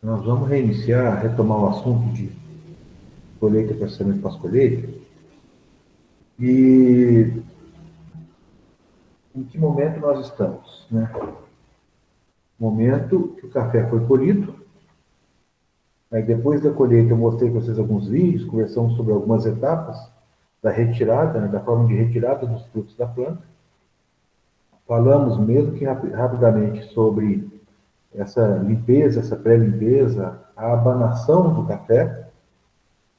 Nós vamos retomar o assunto de colheita, processamento pós-colheita. E em que momento nós estamos, né? Momento que o café foi colhido. Aí depois da colheita eu mostrei para vocês alguns vídeos, conversamos sobre algumas etapas da retirada, né, da forma de retirada dos frutos da planta. Falamos mesmo que rapidamente sobre essa limpeza, essa pré-limpeza, a abanação do café,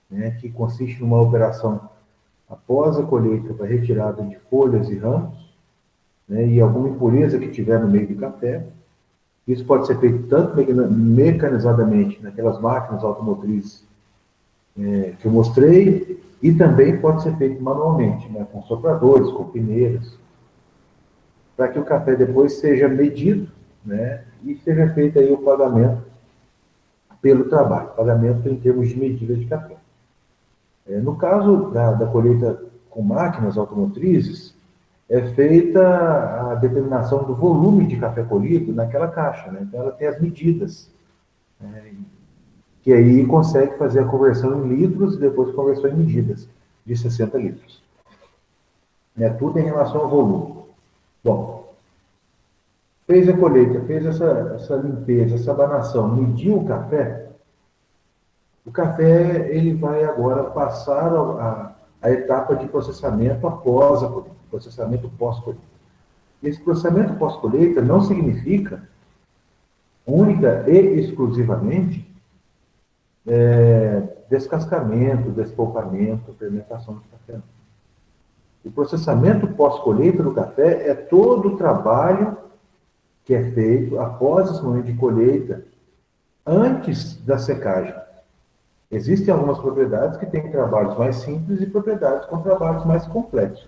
né, que consiste numa operação após a colheita para retirada de folhas e ramos, né, e alguma impureza que tiver no meio do café. Isso pode ser feito tanto mecanizadamente naquelas máquinas automotrizes que eu mostrei, e também pode ser feito manualmente, né, com sopradores, com peneiras, para que o café depois seja medido, né, e seja feito aí o pagamento pelo trabalho, pagamento em termos de medida de café. No caso da colheita com máquinas automotrizes, é feita a determinação do volume de café colhido naquela caixa, né? Então ela tem as medidas, né? Que aí consegue fazer a conversão em litros e depois conversão em medidas, de 60 litros. Tudo em relação ao volume. Bom, fez a colheita, fez essa limpeza, essa abanação, mediu o café ele vai agora passar a etapa de processamento após a colheita, processamento pós-colheita. Esse processamento pós-colheita não significa única e exclusivamente descascamento, despolpamento, fermentação do café. O processamento pós-colheita do café é todo o trabalho que é feito após esse momento de colheita, antes da secagem. Existem algumas propriedades que têm trabalhos mais simples e propriedades com trabalhos mais complexos.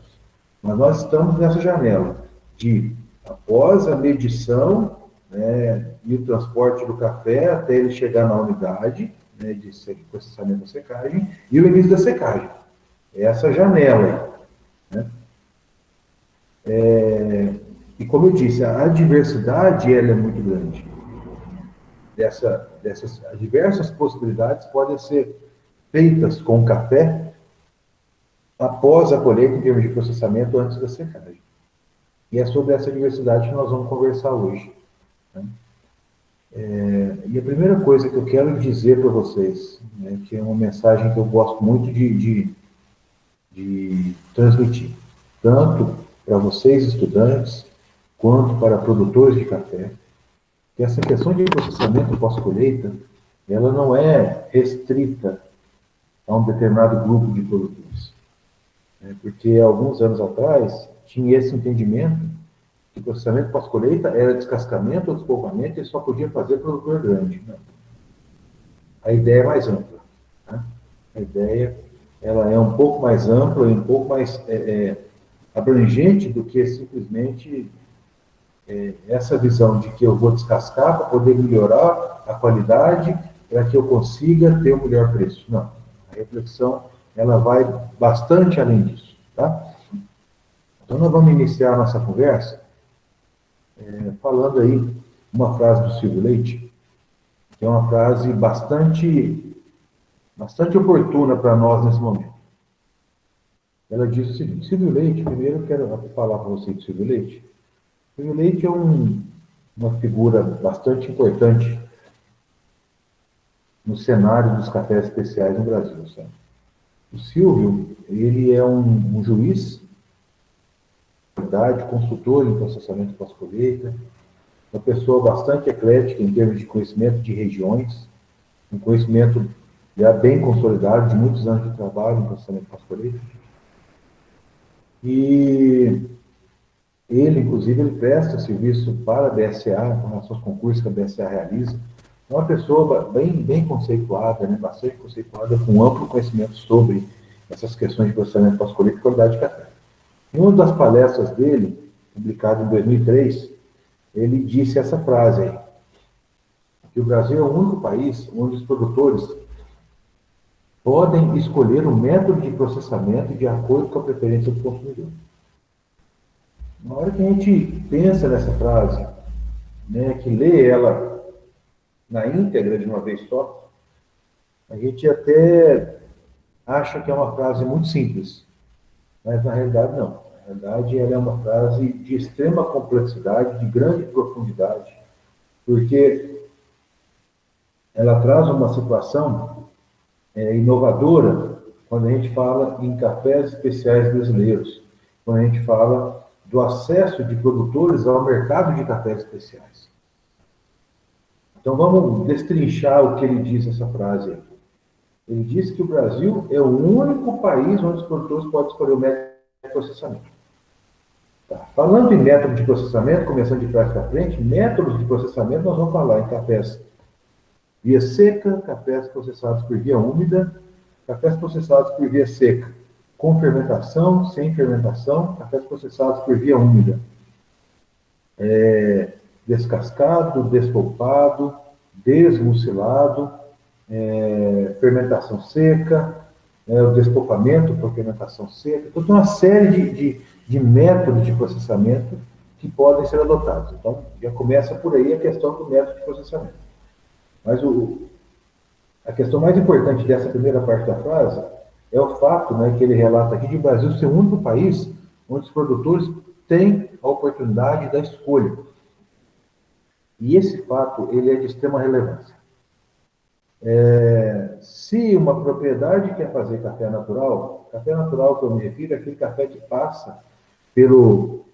Mas nós estamos nessa janela de, após a medição, né, e o transporte do café até ele chegar na unidade, né, de processamento da secagem, e o início da secagem. Essa janela. Né? E como eu disse, a diversidade ela é muito grande. Dessas diversas possibilidades podem ser feitas com o café após a colheita em termos de processamento antes da secagem. E é sobre essa diversidade que nós vamos conversar hoje. Né? E a primeira coisa que eu quero dizer para vocês, né, que é uma mensagem que eu gosto muito de transmitir, tanto para vocês estudantes, quanto para produtores de café, que essa questão de processamento pós-colheita, ela não é restrita a um determinado grupo de produtores. Porque alguns anos atrás tinha esse entendimento que o processamento pós-colheita era descascamento ou despolpamento e só podia fazer produtor grande. Não. A ideia é mais ampla. Né? A ideia ela é um pouco mais ampla e um pouco mais abrangente do que simplesmente essa visão de que eu vou descascar para poder melhorar a qualidade para que eu consiga ter o melhor preço. Não. A reflexão ela vai bastante além disso. Tá? Então, nós vamos iniciar a nossa conversa falando aí uma frase do Silvio Leite, que é uma frase bastante oportuna para nós nesse momento. Ela diz o seguinte: Silvio Leite, primeiro eu quero falar para você de Silvio Leite. Silvio Leite é uma figura bastante importante no cenário dos cafés especiais no Brasil. Sabe? O Silvio, ele é um juiz, consultor em processamento pós-colheita, uma pessoa bastante eclética em termos de conhecimento de regiões, um conhecimento já bem consolidado, de muitos anos de trabalho em processamento pós-colheita. E ele, inclusive, ele presta serviço para a BSA, com relação aos concursos que a BSA realiza. É uma pessoa bem conceituada, né, bastante conceituada, com amplo conhecimento sobre essas questões de processamento pós-colheita e qualidade de café. Em uma das palestras dele, publicada em 2003, ele disse essa frase aí, que o Brasil é o único país onde os produtores podem escolher o método de processamento de acordo com a preferência do consumidor. Na hora que a gente pensa nessa frase, né, que lê ela na íntegra de uma vez só, a gente até acha que é uma frase muito simples, mas na realidade não. Na realidade, ela é uma frase de extrema complexidade, de grande profundidade, porque ela traz uma situação inovadora quando a gente fala em cafés especiais brasileiros, quando a gente fala do acesso de produtores ao mercado de cafés especiais. Então vamos destrinchar o que ele diz nessa frase aí. Ele diz que o Brasil é o único país onde os produtores podem escolher o método de processamento. Tá. Falando em método de processamento, começando de trás para frente, métodos de processamento nós vamos falar em cafés via seca, cafés processados por via úmida, cafés processados por via seca, com fermentação, sem fermentação, cafés processados por via úmida, descascado, despolpado, desmucilado, fermentação seca, o despolpamento por fermentação seca. Então, tem uma série de métodos de processamento que podem ser adotados. Então, já começa por aí a questão do método de processamento. Mas a questão mais importante dessa primeira parte da frase é o fato, né, que ele relata aqui de o Brasil ser o único país onde os produtores têm a oportunidade da escolha. E esse fato ele é de extrema relevância. Se uma propriedade quer fazer café natural que eu me refiro é aquele café que passa pelo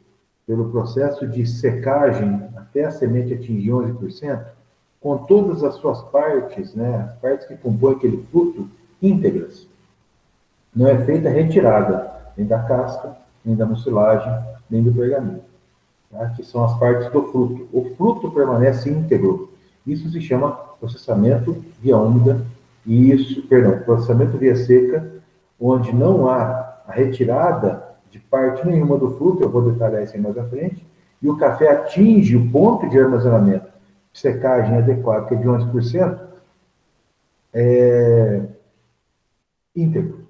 processo de secagem até a semente atingir 11%, com todas as suas partes, né, as partes que compõem aquele fruto, íntegras. Não é feita retirada, nem da casca, nem da mucilagem, nem do pergaminho. Tá? Que são as partes do fruto. O fruto permanece íntegro. Isso se chama processamento via úmida, processamento via seca, onde não há a retirada de parte nenhuma do fruto, eu vou detalhar isso aí mais à frente, e o café atinge o ponto de armazenamento de secagem adequado, que é de 11%, íntegro.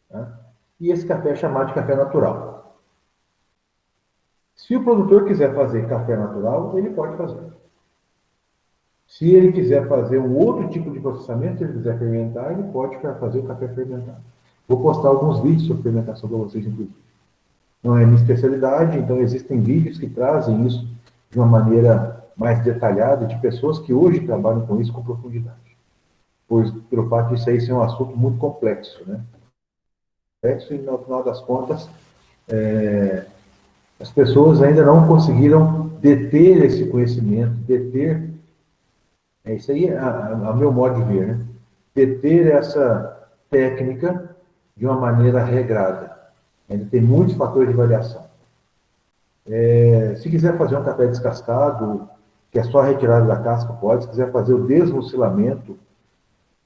Tá? E esse café é chamado de café natural. Se o produtor quiser fazer café natural, ele pode fazer. Se ele quiser fazer um outro tipo de processamento, se ele quiser fermentar, ele pode fazer o café fermentado. Vou postar alguns vídeos sobre fermentação para vocês, inclusive. Não é minha especialidade, então existem vídeos que trazem isso de uma maneira mais detalhada, de pessoas que hoje trabalham com isso com profundidade. Pois, pelo fato de isso aí ser um assunto muito complexo, né? Complexo e, no final das contas, as pessoas ainda não conseguiram deter esse conhecimento, isso aí a meu modo de ver, né? Deter essa técnica de uma maneira regrada. Ainda tem muitos fatores de variação. Se quiser fazer um café descascado, que é só a retirada da casca, pode. Se quiser fazer o desmucilamento,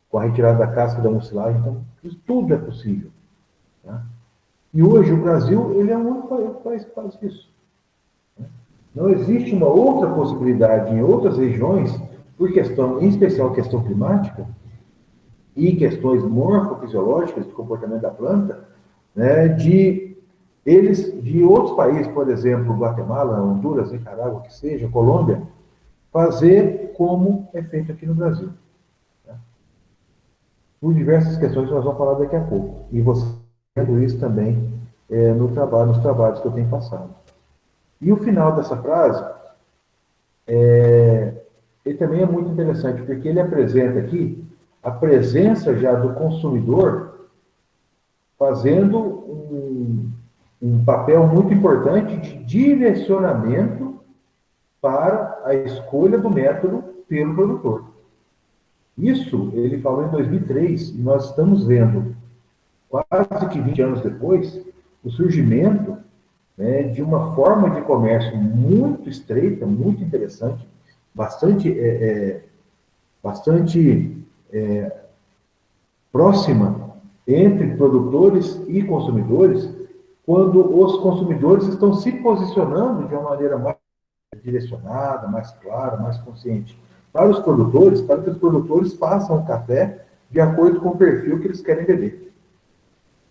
com a retirada da casca e da mucilagem, então, isso tudo é possível. Tá? E hoje o Brasil ele é o único país que faz isso. Não existe uma outra possibilidade em outras regiões, por questão, em especial questão climática, e questões morfofisiológicas do comportamento da planta, né, de outros países, por exemplo, Guatemala, Honduras, Nicarágua, que seja, Colômbia, fazer como é feito aqui no Brasil. Tá? Por diversas questões que nós vamos falar daqui a pouco. E você vendo isso também nos trabalhos que eu tenho passado. E o final dessa frase, ele também é muito interessante, porque ele apresenta aqui a presença já do consumidor fazendo um papel muito importante de direcionamento para a escolha do método pelo produtor. Isso ele falou em 2003, e nós estamos vendo, quase que 20 anos depois, o surgimento, né, de uma forma de comércio muito estreita, muito interessante, bastante próxima entre produtores e consumidores, quando os consumidores estão se posicionando de uma maneira mais direcionada, mais clara, mais consciente para os produtores, para que os produtores façam o café de acordo com o perfil que eles querem beber.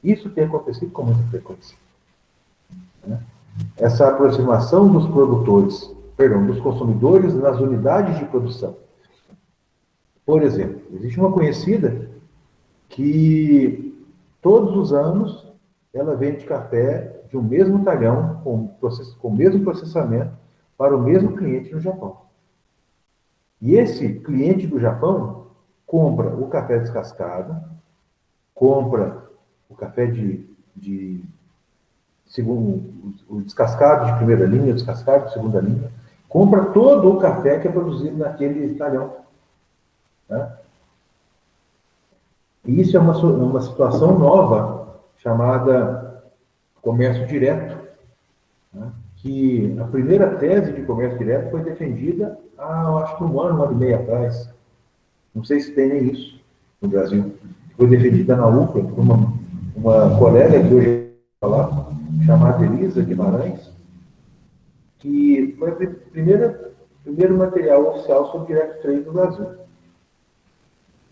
Isso tem acontecido com muita frequência. Né? Essa aproximação dos consumidores nas unidades de produção. Por exemplo, existe uma conhecida que todos os anos ela vende café de um mesmo talhão, com o mesmo processamento, para o mesmo cliente no Japão. E esse cliente do Japão compra o café descascado, compra o café de segundo, o descascado de primeira linha, o descascado de segunda linha, compra todo o café que é produzido naquele talhão. Né? E isso é uma situação nova, chamada comércio direto, né? Que a primeira tese de comércio direto foi defendida há, acho que um ano e meio atrás. Não sei se tem nem isso no Brasil. Foi defendida na UFLA por uma colega que hoje vai falar, chamada Elisa Guimarães, que foi o primeiro material oficial sobre direct trade no Brasil.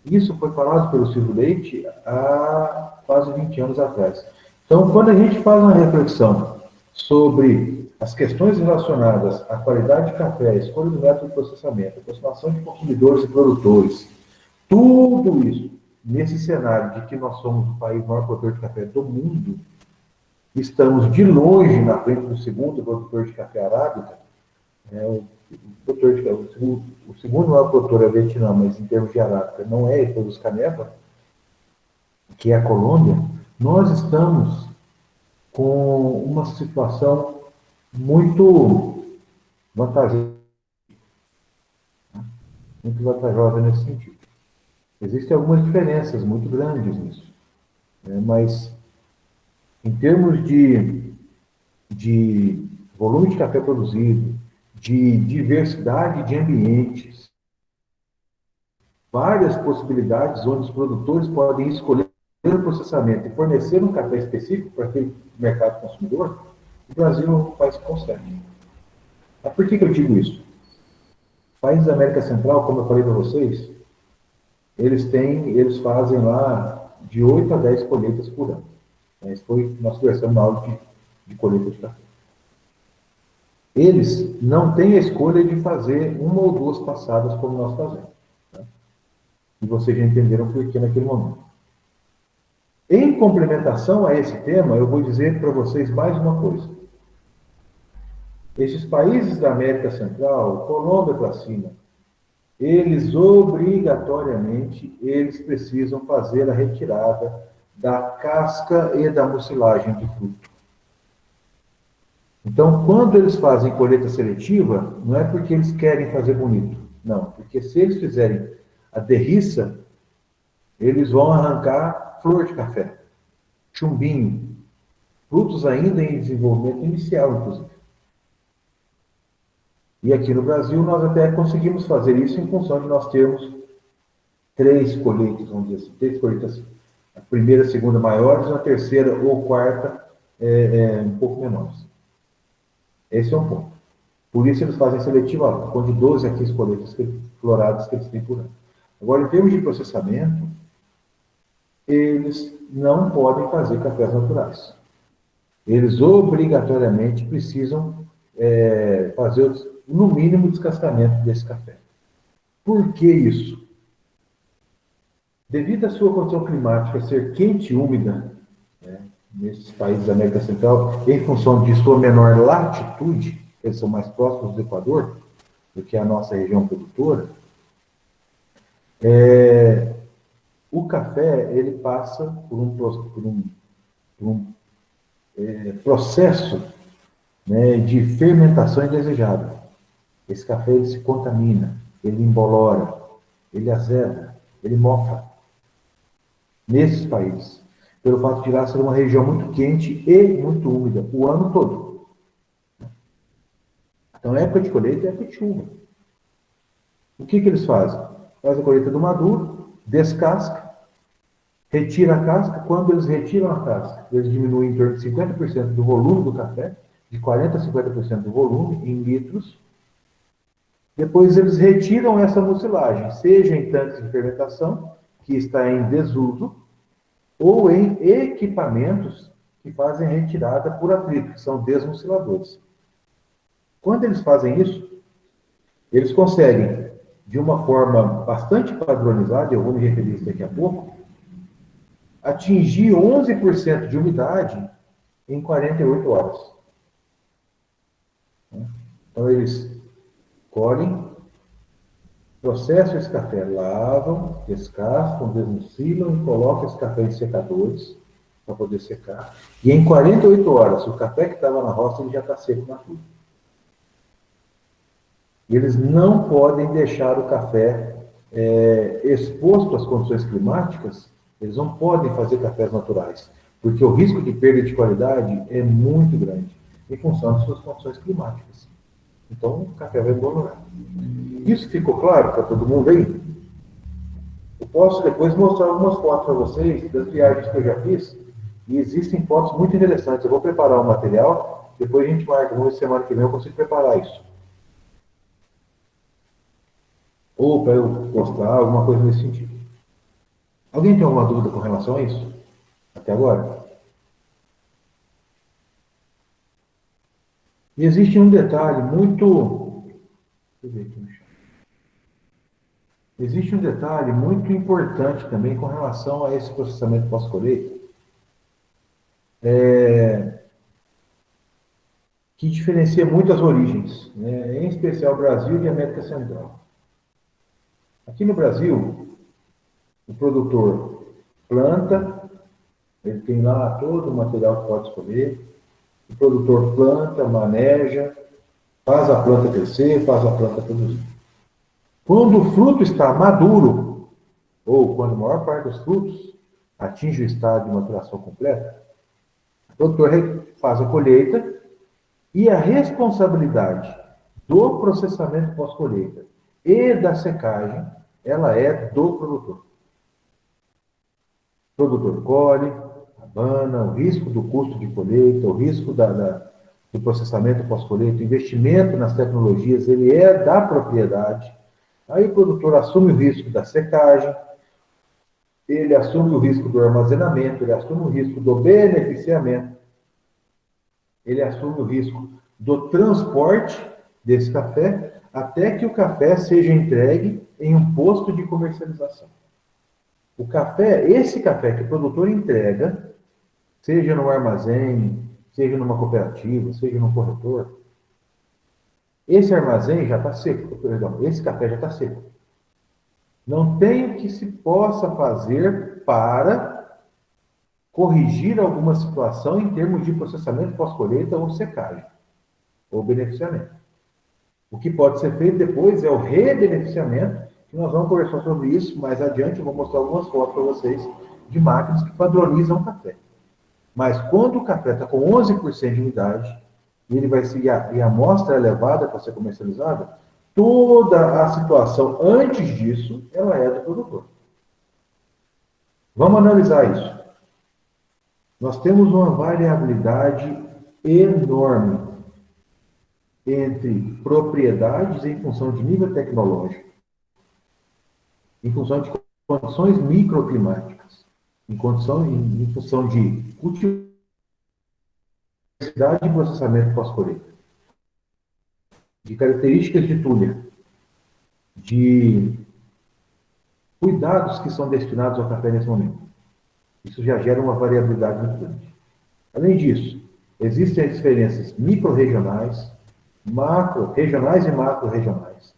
Isso foi falado pelo Silvio Leite há quase 20 anos atrás. Então, quando a gente faz uma reflexão sobre as questões relacionadas à qualidade de café, a escolha do método de processamento, a aproximação de consumidores e produtores, tudo isso, nesse cenário de que nós somos o país maior produtor de café do mundo, estamos de longe na frente do segundo produtor de café arábica, o segundo maior produtor é o Vietnã, mas em termos de arábica não é Etodos Caneva, que é a Colômbia. Nós estamos com uma situação muito vantajosa nesse sentido. Existem algumas diferenças muito grandes nisso, né? Mas em termos de volume de café produzido, de diversidade de ambientes, várias possibilidades onde os produtores podem escolher o processamento e fornecer um café específico para aquele mercado consumidor, o Brasil é um país que consegue. Mas por que eu digo isso? Países da América Central, como eu falei para vocês, eles fazem lá de 8 a 10 colheitas por ano. Esse foi nós conversamos na aula de colheita de café. Eles não têm a escolha de fazer uma ou duas passadas como nós fazemos. Né? E vocês já entenderam por que naquele momento. Em complementação a esse tema, eu vou dizer para vocês mais uma coisa. Esses países da América Central, Colômbia para cima, eles obrigatoriamente precisam fazer a retirada da casca e da mucilagem do fruto. Então, quando eles fazem colheita seletiva, não é porque eles querem fazer bonito, não, porque se eles fizerem a derriça, eles vão arrancar flor de café, chumbinho, frutos ainda em desenvolvimento inicial, inclusive. E aqui no Brasil nós até conseguimos fazer isso em função de nós termos 3 colheitas, vamos dizer assim, 3 colheitas, a primeira, a segunda maiores, e a terceira ou quarta um pouco menores. Esse é um ponto. Por isso eles fazem seletiva, com de 12 a 15 colheitas floradas que eles têm por ano. Agora, em termos de processamento, eles não podem fazer cafés naturais. Eles obrigatoriamente precisam fazer, no mínimo, o descascamento desse café. Por que isso? Devido à sua condição climática ser quente e úmida, né, nesses países da América Central, em função de sua menor latitude, eles são mais próximos do Equador do que a nossa região produtora, o café ele passa por um processo, né, de fermentação indesejada. Esse café ele se contamina, ele embolora, ele azeda, ele mofa. Nesses países, pelo fato de lá ser uma região muito quente e muito úmida, o ano todo. Então, época de colheita é época de chuva. O que eles fazem? Faz a colheita do maduro, descasca, retira a casca. Quando eles retiram a casca, eles diminuem em torno de 50% do volume do café, de 40% a 50% do volume, em litros. Depois eles retiram essa mucilagem, seja em tanques de fermentação, que está em desuso, ou em equipamentos que fazem retirada por atrito, que são desmuciladores. Quando eles fazem isso, eles conseguem de uma forma bastante padronizada, eu vou me referir a isso daqui a pouco, atingir 11% de umidade em 48 horas. Então, eles colhem, processam esse café, lavam, descascam, desmucilam e colocam esse café em secadores para poder secar. E em 48 horas, o café que estava na roça ele já está seco na fruta. Eles não podem deixar o café exposto às condições climáticas, eles não podem fazer cafés naturais, porque o risco de perda de qualidade é muito grande, em função das suas condições climáticas. Então, o café vai embolorando. Isso ficou claro para todo mundo aí? Eu posso depois mostrar algumas fotos para vocês das viagens que eu já fiz, e existem fotos muito interessantes. Eu vou preparar o material, depois a gente marca, vamos ver semana que vem eu consigo preparar isso. Ou para eu postar, alguma coisa nesse sentido. Alguém tem alguma dúvida com relação a isso? Até agora? E existe um detalhe muito. Deixa eu ver aqui no chat. Existe um detalhe muito importante também com relação a esse processamento pós-colheita, que diferencia muito as origens, né? Em especial Brasil e América Central. Aqui no Brasil, o produtor planta, ele tem lá todo o material que pode escolher, o produtor planta, maneja, faz a planta crescer, faz a planta produzir. Quando o fruto está maduro, ou quando a maior parte dos frutos atinge o estado de maturação completa, o produtor faz a colheita e a responsabilidade do processamento pós-colheita e da secagem, ela é do produtor. O produtor colhe, abana, o risco do custo de colheita, o risco do processamento pós-colheita, o investimento nas tecnologias, ele é da propriedade. Aí o produtor assume o risco da secagem, ele assume o risco do armazenamento, ele assume o risco do beneficiamento, ele assume o risco do transporte desse café até que o café seja entregue em um posto de comercialização. O café, esse café que o produtor entrega, seja no armazém, seja numa cooperativa, seja num corretor, esse armazém já está seco, perdão, esse café já está seco. Não tem o que se possa fazer para corrigir alguma situação em termos de processamento pós-colheita ou secagem, ou beneficiamento. O que pode ser feito depois é o rebeneficiamento, que nós vamos conversar sobre isso mais adiante. Eu vou mostrar algumas fotos para vocês de máquinas que padronizam o café. Mas quando o café está com 11% de umidade, e ele vai seguir e a amostra é elevada para ser comercializada, toda a situação antes disso, ela é do produtor. Vamos analisar isso. Nós temos uma variabilidade enorme entre propriedades em função de nível tecnológico, em função de condições microclimáticas, em função de cultivo de processamento pós-colheita, de características de tulha, de cuidados que são destinados ao café nesse momento. Isso já gera uma variabilidade muito grande. Além disso, existem as diferenças micro-regionais, macro-regionais e macro-regionais.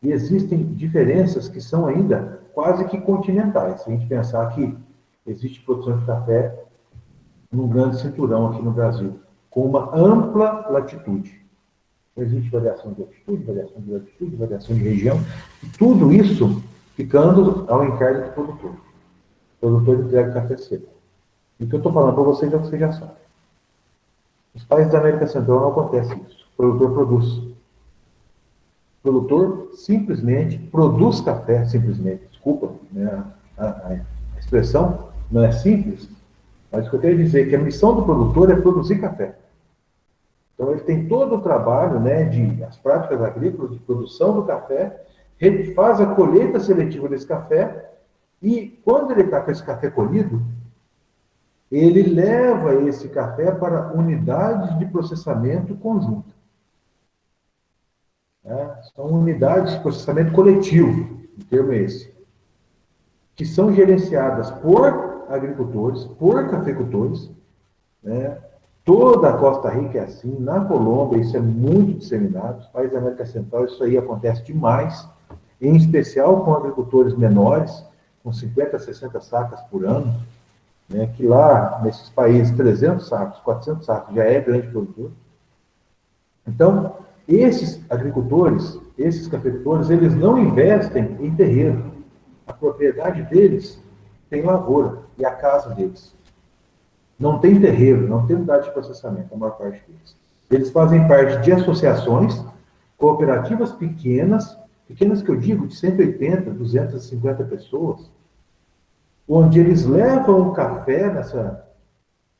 E existem diferenças que são ainda quase que continentais. Se a gente pensar que existe produção de café num grande cinturão aqui no Brasil, com uma ampla latitude. Existe variação de altitude, variação de latitude, variação de região, e tudo isso ficando ao encargo do produtor. O produtor entrega café seco. E o que eu estou falando para vocês é o que vocês já sabem. Nos países da América Central não acontece isso. O produtor produz. O produtor simplesmente produz café, simplesmente. Desculpa, né? A expressão não é simples, mas o que eu quero dizer é que a missão do produtor é produzir café. Então, ele tem todo o trabalho, né, as práticas agrícolas de produção do café, ele faz a colheita seletiva desse café, e quando ele está com esse café colhido, ele leva esse café para unidades de processamento conjunto. né? São unidades de processamento coletivo, o termo é esse, que são gerenciadas por agricultores, por cafeicultores, né? Toda a Costa Rica é assim, na Colômbia isso é muito disseminado, nos países da América Central isso aí acontece demais, em especial com agricultores menores, com 50, 60 sacas por ano, né? Que lá, nesses países, 300 sacos, 400 sacos já é grande produtor. Então, esses agricultores, esses cafeicultores, eles não investem em terreno. A propriedade deles tem lavoura e a casa deles. Não tem terreno, não tem unidade de processamento, a maior parte deles. Eles fazem parte de associações, cooperativas pequenas, pequenas que eu digo, de 180, 250 pessoas, onde eles levam o café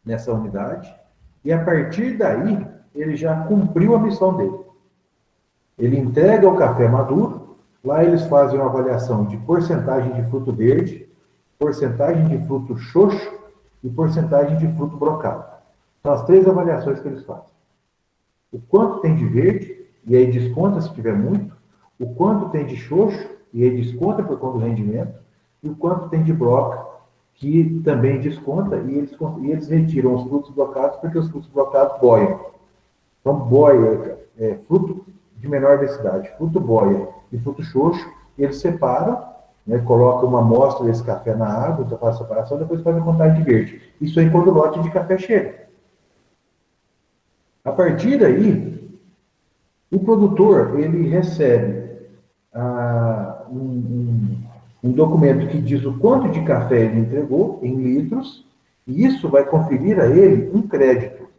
nessa unidade, e a partir daí, ele já cumpriu a missão dele. Ele entrega o café maduro, lá eles fazem uma avaliação de porcentagem de fruto verde, porcentagem de fruto xoxo e porcentagem de fruto brocado. São as 3 avaliações que eles fazem. O quanto tem de verde, e aí desconta se tiver muito, o quanto tem de xoxo, e aí desconta por conta do rendimento, e o quanto tem de broca, que também desconta, e eles retiram os frutos brocados, porque os frutos brocados boiam. Então, boia é fruto de menor densidade, fruto boia e fruto xoxo, eles separam, né, colocam uma amostra desse café na água, então faz a separação, depois faz a contagem de verde. Isso aí quando o lote de café chega. A partir daí, o produtor ele recebe um documento que diz o quanto de café ele entregou em litros, e isso vai conferir a ele um crédito.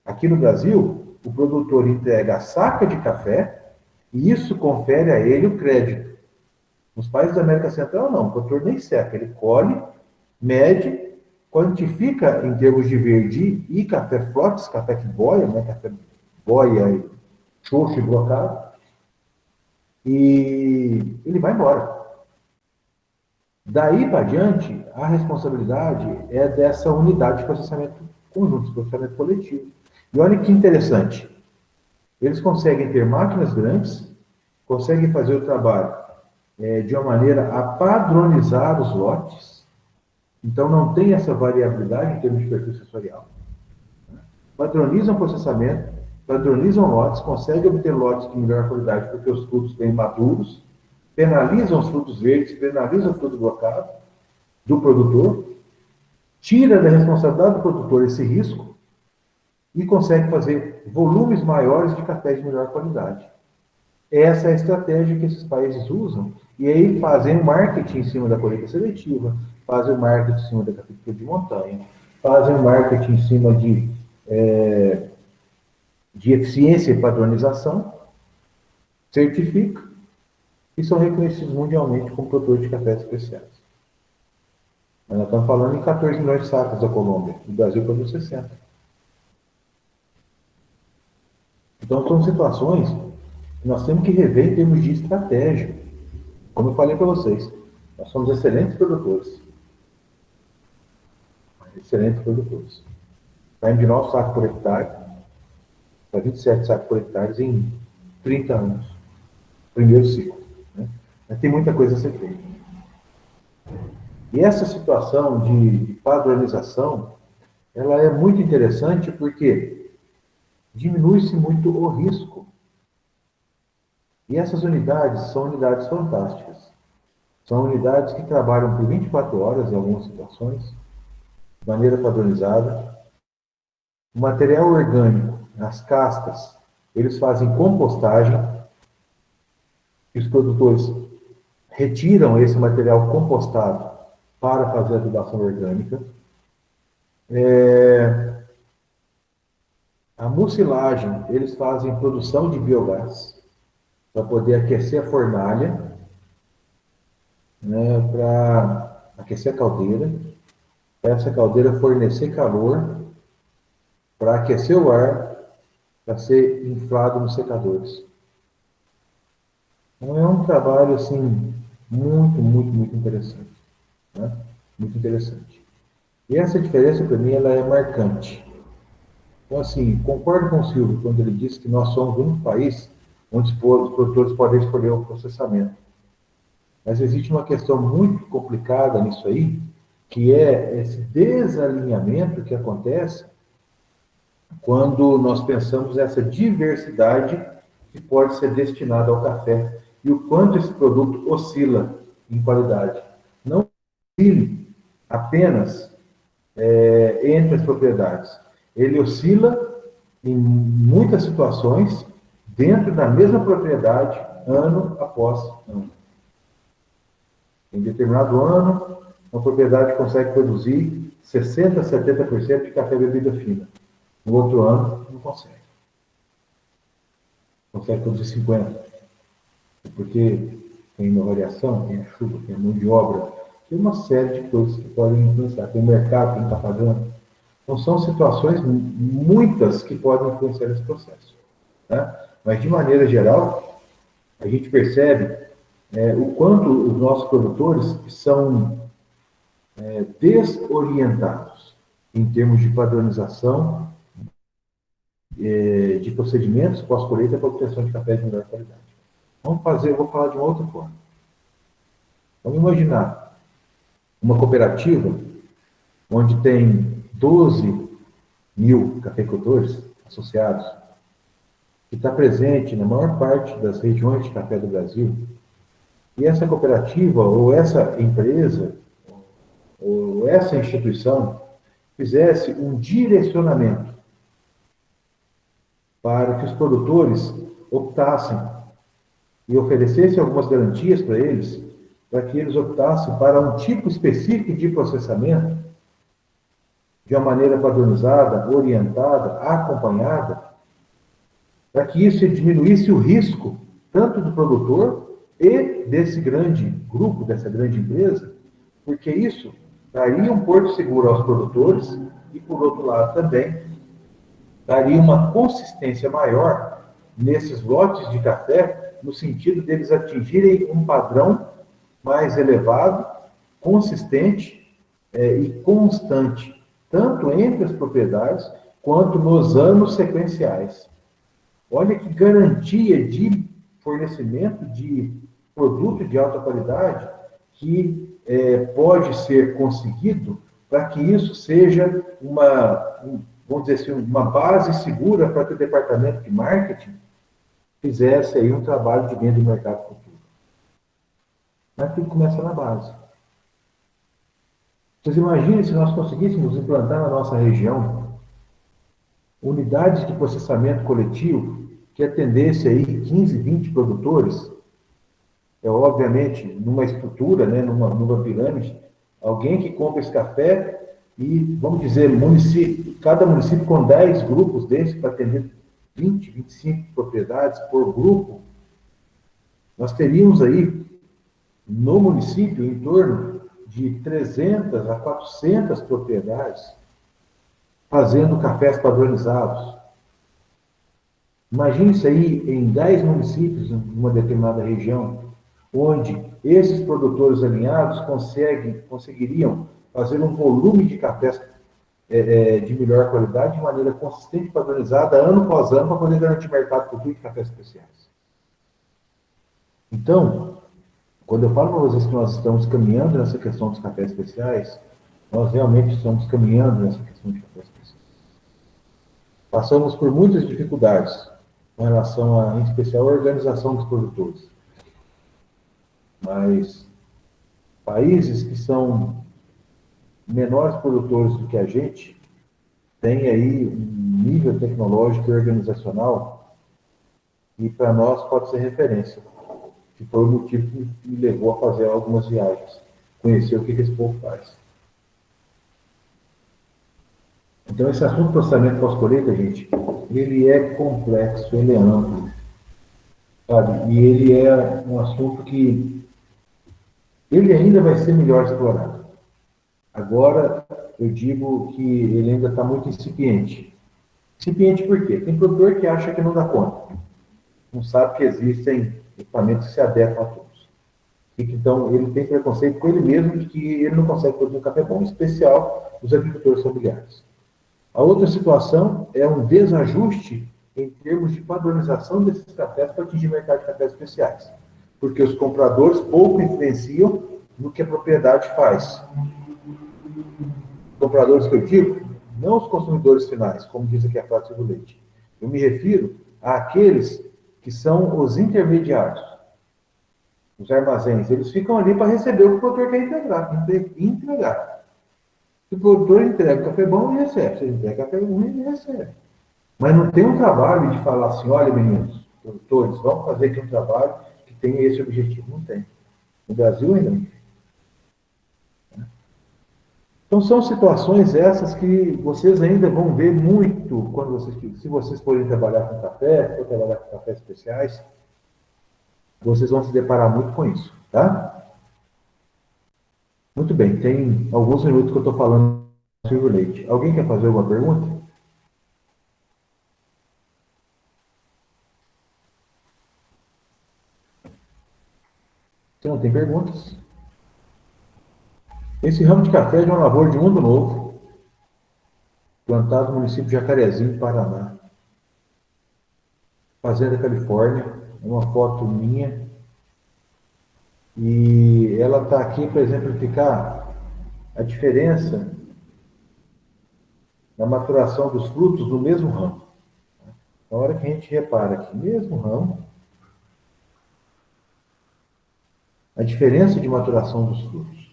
Aqui no Brasil, o produtor entrega a saca de café e isso confere a ele o crédito. Nos países da América Central, não. O produtor nem seca. Ele colhe, mede, quantifica em termos de verde e café flotes, café que boia, né? Café boia, xoxo e brocado, e ele vai embora. Daí para diante, a responsabilidade é dessa unidade de processamento conjunto, de processamento coletivo. E olha que interessante, eles conseguem ter máquinas grandes, conseguem fazer o trabalho de uma maneira a padronizar os lotes, então não tem essa variabilidade em termos de perfil sensorial. Padronizam o processamento, padronizam lotes, conseguem obter lotes de melhor qualidade porque os frutos bem maduros, penalizam os frutos verdes, penalizam o fruto blocado do produtor, tira da responsabilidade do produtor esse risco, e consegue fazer volumes maiores de café de melhor qualidade. Essa é a estratégia que esses países usam, e aí fazem o marketing em cima da colheita seletiva, fazem o marketing em cima da cafeicultura de montanha, fazem o marketing em cima de eficiência e padronização, certifica, e são reconhecidos mundialmente como produtores de cafés especiais. Mas nós estamos falando em 14 milhões de sacas da Colômbia, o Brasil produz 60. Então, são situações que nós temos que rever em termos de estratégia. Como eu falei para vocês, nós somos excelentes produtores. Excelentes produtores. Saímos de 9 sacos por hectare para 27 sacos por hectare em 30 anos. Primeiro ciclo. Né? Mas tem muita coisa a ser feita. E essa situação de padronização, ela é muito interessante porque diminui-se muito o risco. E essas unidades são unidades fantásticas. São unidades que trabalham por 24 horas em algumas situações, de maneira padronizada. O material orgânico, as castas, eles fazem compostagem. E os produtores retiram esse material compostado para fazer adubação orgânica. A mucilagem, eles fazem produção de biogás para poder aquecer a fornalha, né, para aquecer a caldeira, para essa caldeira fornecer calor, para aquecer o ar, para ser inflado nos secadores. Então é um trabalho assim muito, muito, muito interessante, né? Muito interessante. E essa diferença para mim ela é marcante. Então assim, concordo com o Silvio quando ele disse que nós somos o único país onde os produtores podem escolher o processamento. Mas existe uma questão muito complicada nisso aí, que é esse desalinhamento que acontece quando nós pensamos essa diversidade que pode ser destinada ao café e o quanto esse produto oscila em qualidade. Não oscile apenas entre as propriedades. Ele oscila em muitas situações dentro da mesma propriedade, ano após ano. Em determinado ano, uma propriedade consegue produzir 60% a 70% de café bebida fina. No outro ano, não consegue. Consegue produzir 50%. Porque tem uma variação, tem a chuva, tem a mão de obra, tem uma série de coisas que podem influenciar. Tem o mercado que não está pagando. Então, são situações muitas que podem influenciar esse processo. Né? Mas, de maneira geral, a gente percebe o quanto os nossos produtores são desorientados em termos de padronização de procedimentos pós-colheita para obtenção de café de melhor qualidade. Eu vou falar de uma outra forma. Vamos imaginar uma cooperativa onde tem 12 mil cafeicultores associados, que está presente na maior parte das regiões de café do Brasil, e essa cooperativa, ou essa empresa, ou essa instituição, fizesse um direcionamento para que os produtores optassem e oferecessem algumas garantias para eles, para que eles optassem para um tipo específico de processamento, de uma maneira padronizada, orientada, acompanhada, para que isso diminuísse o risco, tanto do produtor e desse grande grupo, dessa grande empresa, porque isso daria um porto seguro aos produtores e, por outro lado, também daria uma consistência maior nesses lotes de café, no sentido deles atingirem um padrão mais elevado, consistente e constante, tanto entre as propriedades quanto nos anos sequenciais. Olha que garantia de fornecimento de produto de alta qualidade que pode ser conseguido para que isso seja vamos dizer assim, uma base segura para que o departamento de marketing fizesse aí um trabalho de venda de mercado futuro. Mas tudo começa na base. Vocês imaginem se nós conseguíssemos implantar na nossa região unidades de processamento coletivo que atendesse aí 15, 20 produtores, obviamente numa estrutura, né, numa pirâmide, alguém que compra esse café e, vamos dizer, cada município com 10 grupos desses para atender 20, 25 propriedades por grupo, nós teríamos aí no município em torno de 300 a 400 propriedades fazendo cafés padronizados. Imagine isso aí em 10 municípios, em uma determinada região, onde esses produtores alinhados conseguiriam fazer um volume de cafés de melhor qualidade, de maneira consistente e padronizada, ano após ano, para poder garantir mercado futuro de cafés especiais. Então, quando eu falo para vocês que nós estamos caminhando nessa questão dos cafés especiais, nós realmente estamos caminhando nessa questão de cafés especiais. Passamos por muitas dificuldades com relação, em especial, à organização dos produtores. Mas países que são menores produtores do que a gente têm aí um nível tecnológico e organizacional e para nós pode ser referência, que foi o motivo que me levou a fazer algumas viagens, conhecer o que esse povo faz. Então, esse assunto do processamento pós-colheita, gente, ele é complexo, ele é amplo, sabe? E ele é um assunto que ele ainda vai ser melhor explorado. Agora, eu digo que ele ainda está muito incipiente. Incipiente por quê? Tem produtor que acha que não dá conta. Não sabe que existem equipamentos que se adequam a todos. E que, então, ele tem preconceito com ele mesmo de que ele não consegue produzir um café bom, em especial os agricultores familiares. A outra situação é um desajuste em termos de padronização desses cafés para atingir o mercado de cafés especiais. Porque os compradores pouco influenciam no que a propriedade faz. Os compradores que eu digo, não os consumidores finais, como diz aqui a frase do leite. Eu me refiro àqueles que são os intermediários, os armazéns. Eles ficam ali para receber o que o produtor quer entregar. Se o produtor entrega café bom, ele recebe. Se ele entrega café ruim, ele recebe. Mas não tem um trabalho de falar assim, olha, meninos, produtores, vamos fazer aqui um trabalho que tenha esse objetivo. Não tem. No Brasil ainda não tem. Então são situações essas que vocês ainda vão ver muito quando vocês, se vocês forem trabalhar com café, ou trabalhar com cafés especiais, vocês vão se deparar muito com isso, tá? Muito bem, tem alguns minutos que eu estou falando sobre o leite. Alguém quer fazer alguma pergunta? Se não tem perguntas. Esse ramo de café é de uma lavoura de Mundo Novo, plantado no município de Jacarezinho, Paraná. Fazenda Califórnia, é uma foto minha. E ela está aqui para exemplificar a diferença na maturação dos frutos no mesmo ramo. Na hora que a gente repara aqui, mesmo ramo, a diferença de maturação dos frutos.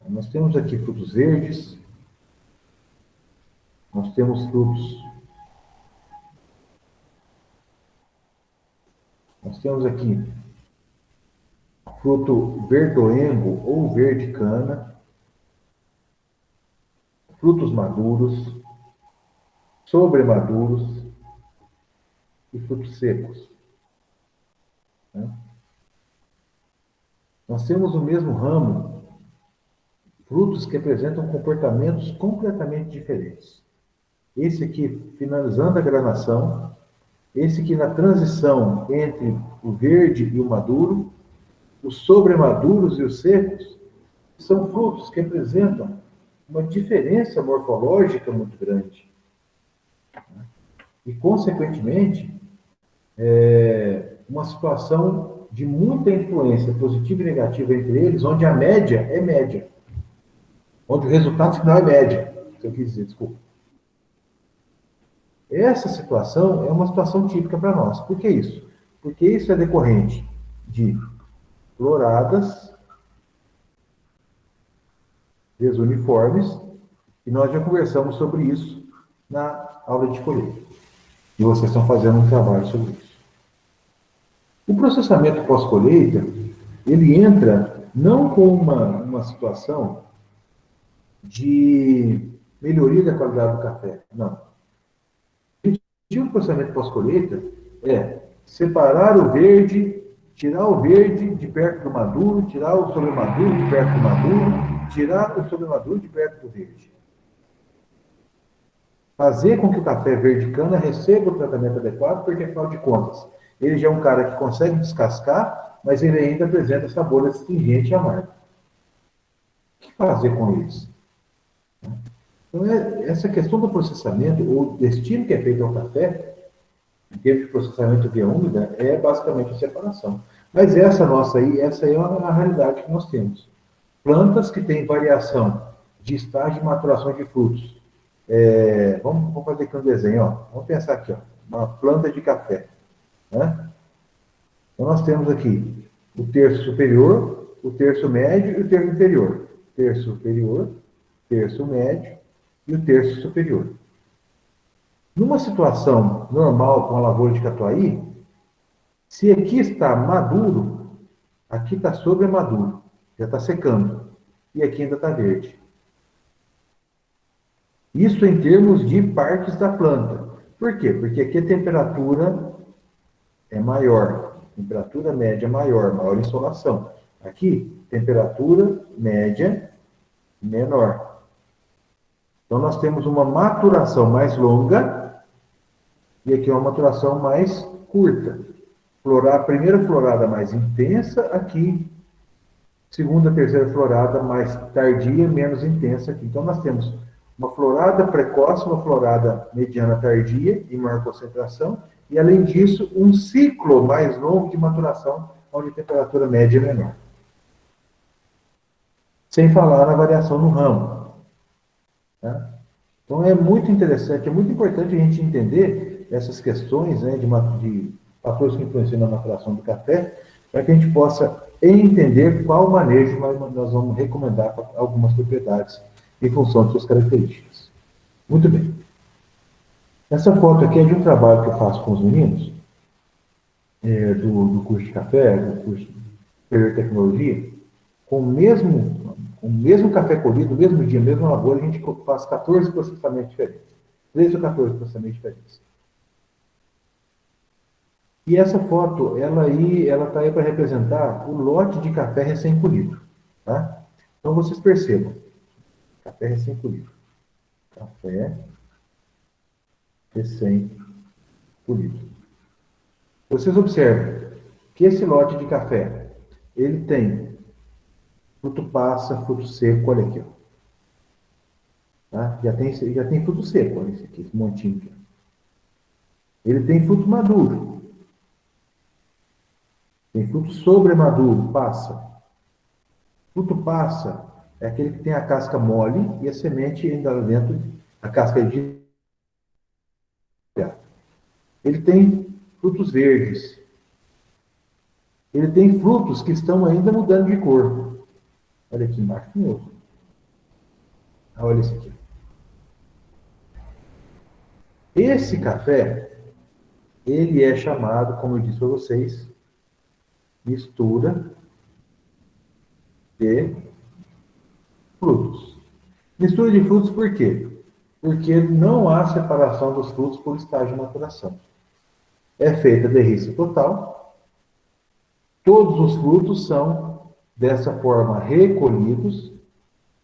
Nós temos aqui frutos verdes, nós temos frutos, nós temos aqui fruto verdoengo ou verde cana, frutos maduros, sobremaduros e frutos secos. Nós temos no mesmo ramo frutos que apresentam comportamentos completamente diferentes. Esse aqui finalizando a granação, esse aqui na transição entre o verde e o maduro, os sobremaduros e os secos, são frutos que apresentam uma diferença morfológica muito grande. E, consequentemente, uma situação de muita influência positiva e negativa entre eles, onde a média é média. Onde o resultado final é média. Se eu quis dizer, desculpa. Essa situação é uma situação típica para nós. Por que isso? Porque isso é decorrente de floradas desuniformes, e nós já conversamos sobre isso na aula de colheita. E vocês estão fazendo um trabalho sobre isso. O processamento pós-colheita, ele entra não com uma situação de melhoria da qualidade do café, não. O objetivo do processamento pós-colheita é separar o verde, tirar o verde de perto do maduro, tirar o sobremaduro de perto do maduro, tirar o sobremaduro de perto do verde. Fazer com que o café verde cana receba o tratamento adequado, porque, afinal de contas, ele já é um cara que consegue descascar, mas ele ainda apresenta sabor astringente e amargo. O que fazer com eles? Então, essa questão do processamento, o destino que é feito ao café, em termos de processamento via úmida, é basicamente a separação. Mas essa nossa aí, essa é a realidade que nós temos. Plantas que têm variação de estágio de maturação de frutos. Vamos fazer aqui um desenho, ó. Vamos pensar aqui, ó, uma planta de café. Né? Então, nós temos aqui o terço superior, o terço médio e o terço inferior. Terço superior, terço médio e o terço superior. Numa situação normal com a lavoura de catuai, se aqui está maduro, aqui está sobremaduro, já está secando, e aqui ainda está verde. Isso em termos de partes da planta. Por quê? Porque aqui a temperatura é maior, temperatura média maior, maior insolação. Aqui, temperatura média menor. Então, nós temos uma maturação mais longa e aqui uma maturação mais curta. A primeira florada mais intensa aqui, segunda, terceira florada mais tardia, menos intensa aqui. Então, nós temos Uma florada precoce, uma florada mediana tardia, em maior concentração, e, além disso, um ciclo mais longo de maturação, onde a temperatura média é menor. Sem falar na variação no ramo. Tá? Então, é muito interessante, é muito importante a gente entender essas questões, né, de fatores que influenciam na maturação do café, para que a gente possa entender qual manejo nós vamos recomendar para algumas propriedades em função de suas características. Muito bem. Essa foto aqui é de um trabalho que eu faço com os meninos, do curso de café, do curso de superior de tecnologia, com o mesmo café colhido, no mesmo dia, mesma lavoura, a gente faz 14 processamentos diferentes. 13 ou 14 processamentos diferentes. E essa foto, ela está aí para representar o lote de café recém-colhido. Tá? Então, vocês percebam, café recém-colhido. Café recém-colhido. Vocês observam que esse lote de café, ele tem fruto passa, fruto seco, olha aqui. Ó. Tá? Já tem fruto seco, olha esse aqui, esse montinho aqui. Ele tem fruto maduro. Tem fruto sobremaduro, passa. Fruto passa é aquele que tem a casca mole e a semente ainda lá dentro, a casca é de. Ele tem frutos verdes. Ele tem frutos que estão ainda mudando de cor. Olha aqui embaixo, tem outro. Olha esse aqui. Esse café, ele é chamado, como eu disse para vocês, mistura de frutos. Mistura de frutos por quê? Porque não há separação dos frutos por estágio de maturação. É feita a derriça total. Todos os frutos são, dessa forma, recolhidos,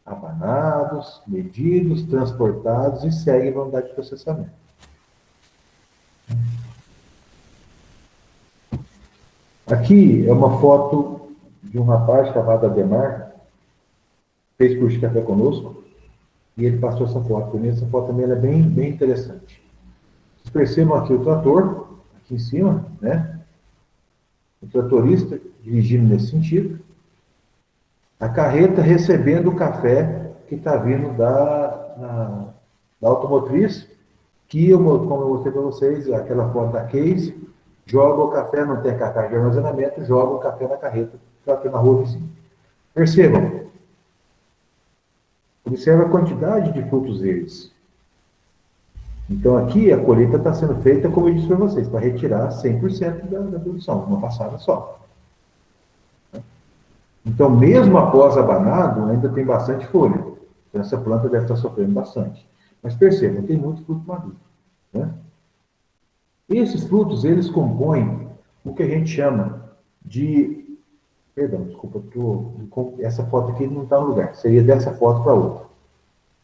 abanados, medidos, transportados e seguem a unidade de processamento. Aqui é uma foto de um rapaz chamado Ademar, fez curso de café conosco, e ele passou essa foto para mim. Essa foto também é bem, bem interessante. Vocês percebam aqui o trator, aqui em cima, né? O tratorista dirigindo nesse sentido. A carreta recebendo o café que está vindo da automotriz, que, como eu mostrei para vocês, aquela foto da case, joga o café, não tem cartaz de armazenamento, joga o café na carreta para ter na rua vizinha. Percebam, observe a quantidade de frutos verdes. Então, aqui, a colheita está sendo feita, como eu disse para vocês, para retirar 100% da produção, uma passada só. Então, mesmo após abanado, ainda tem bastante folha. Então, essa planta deve estar sofrendo bastante. Mas percebam, tem muito fruto maduro. Né? Esses frutos, eles compõem o que a gente chama de... Perdão, desculpa, essa foto aqui não está no lugar. Seria dessa foto para outra.